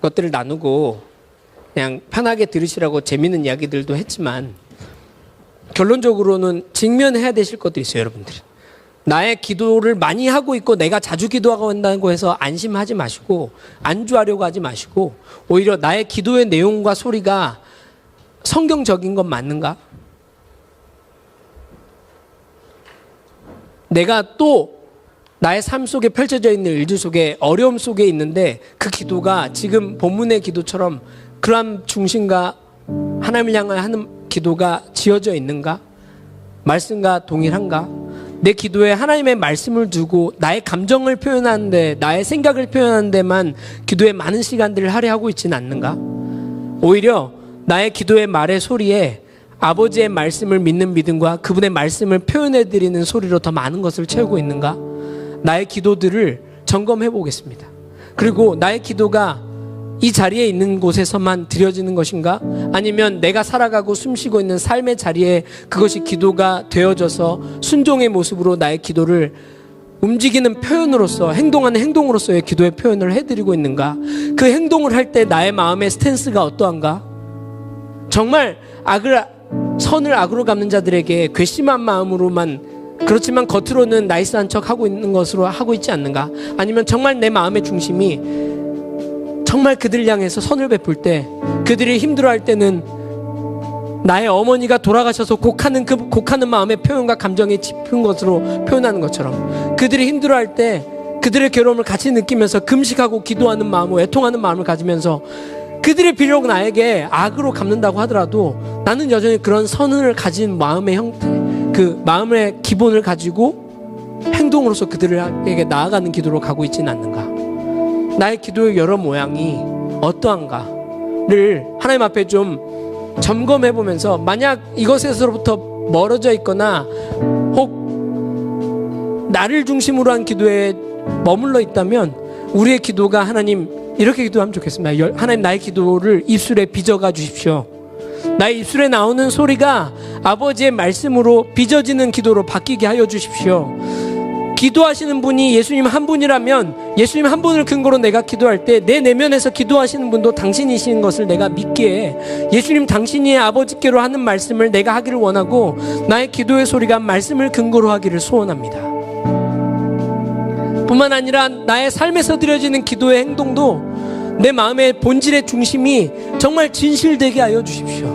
것들을 나누고 그냥 편하게 들으시라고 재밌는 이야기들도 했지만 결론적으로는 직면해야 되실 것들이 있어요, 여러분들. 나의 기도를 많이 하고 있고 내가 자주 기도하고 한다고 해서 안심하지 마시고 안주하려고 하지 마시고 오히려 나의 기도의 내용과 소리가 성경적인 건 맞는가? 내가 또 나의 삶 속에 펼쳐져 있는 일들 속에 어려움 속에 있는데 그 기도가 지금 본문의 기도처럼 그러한 중심과 하나님을 향하여 하는 기도가 지어져 있는가? 말씀과 동일한가? 내 기도에 하나님의 말씀을 두고 나의 감정을 표현하는데 나의 생각을 표현하는 데만 기도에 많은 시간들을 할애하고 있지는 않는가? 오히려 나의 기도의 말의 소리에 아버지의 말씀을 믿는 믿음과 그분의 말씀을 표현해드리는 소리로 더 많은 것을 채우고 있는가? 나의 기도들을 점검해 보겠습니다. 그리고 나의 기도가 이 자리에 있는 곳에서만 드려지는 것인가? 아니면 내가 살아가고 숨쉬고 있는 삶의 자리에 그것이 기도가 되어져서 순종의 모습으로 나의 기도를 움직이는 표현으로서, 행동하는 행동으로서의 기도의 표현을 해드리고 있는가? 그 행동을 할 때 나의 마음의 스탠스가 어떠한가? 정말 선을 악으로 갚는 자들에게 괘씸한 마음으로만, 그렇지만 겉으로는 나이스한 척 하고 있는 것으로 하고 있지 않는가? 아니면 정말 내 마음의 중심이 정말 그들 향해서 선을 베풀 때, 그들이 힘들어할 때는 나의 어머니가 돌아가셔서 곡하는 그 곡하는 마음의 표현과 감정에 짚은 것으로 표현하는 것처럼, 그들이 힘들어할 때 그들의 괴로움을 같이 느끼면서 금식하고 기도하는 마음을, 애통하는 마음을 가지면서 그들의 비록 나에게 악으로 갚는다고 하더라도 나는 여전히 그런 선을 가진 마음의 형태, 그 마음의 기본을 가지고 행동으로서 그들에게 나아가는 기도로 가고 있지는 않는가? 나의 기도의 여러 모양이 어떠한가를 하나님 앞에 좀 점검해 보면서, 만약 이것에서부터 멀어져 있거나 혹 나를 중심으로 한 기도에 머물러 있다면 우리의 기도가, 하나님 이렇게 기도하면 좋겠습니다. 하나님, 나의 기도를 입술에 빚어가 주십시오. 나의 입술에 나오는 소리가 아버지의 말씀으로 빚어지는 기도로 바뀌게 하여 주십시오. 기도하시는 분이 예수님 한 분이라면 예수님 한 분을 근거로 내가 기도할 때 내 내면에서 기도하시는 분도 당신이신 것을 내가 믿기에, 예수님 당신이 아버지께로 하는 말씀을 내가 하기를 원하고, 나의 기도의 소리가 말씀을 근거로 하기를 소원합니다. 뿐만 아니라 나의 삶에서 드려지는 기도의 행동도 내 마음의 본질의 중심이 정말 진실되게 하여 주십시오.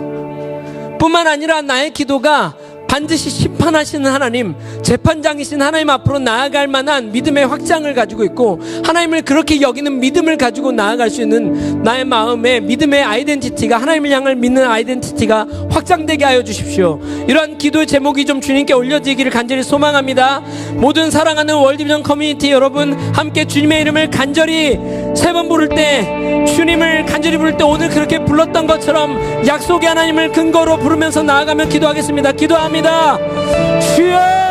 뿐만 아니라 나의 기도가 반드시 심판하시는 하나님, 재판장이신 하나님 앞으로 나아갈 만한 믿음의 확장을 가지고 있고, 하나님을 그렇게 여기는 믿음을 가지고 나아갈 수 있는 나의 마음의 믿음의 아이덴티티가, 하나님을 향할 믿는 아이덴티티가 확장되게 하여 주십시오. 이러한 기도의 제목이 좀 주님께 올려지기를 간절히 소망합니다. 모든 사랑하는 월드비전 커뮤니티 여러분, 함께 주님의 이름을 간절히 3번 부를 때, 주님을 간절히 부를 때 오늘 그렇게 불렀던 것처럼 약속의 하나님을 근거로 부르면서 나아가며 기도하겠습니다. 기도합니다. 주여!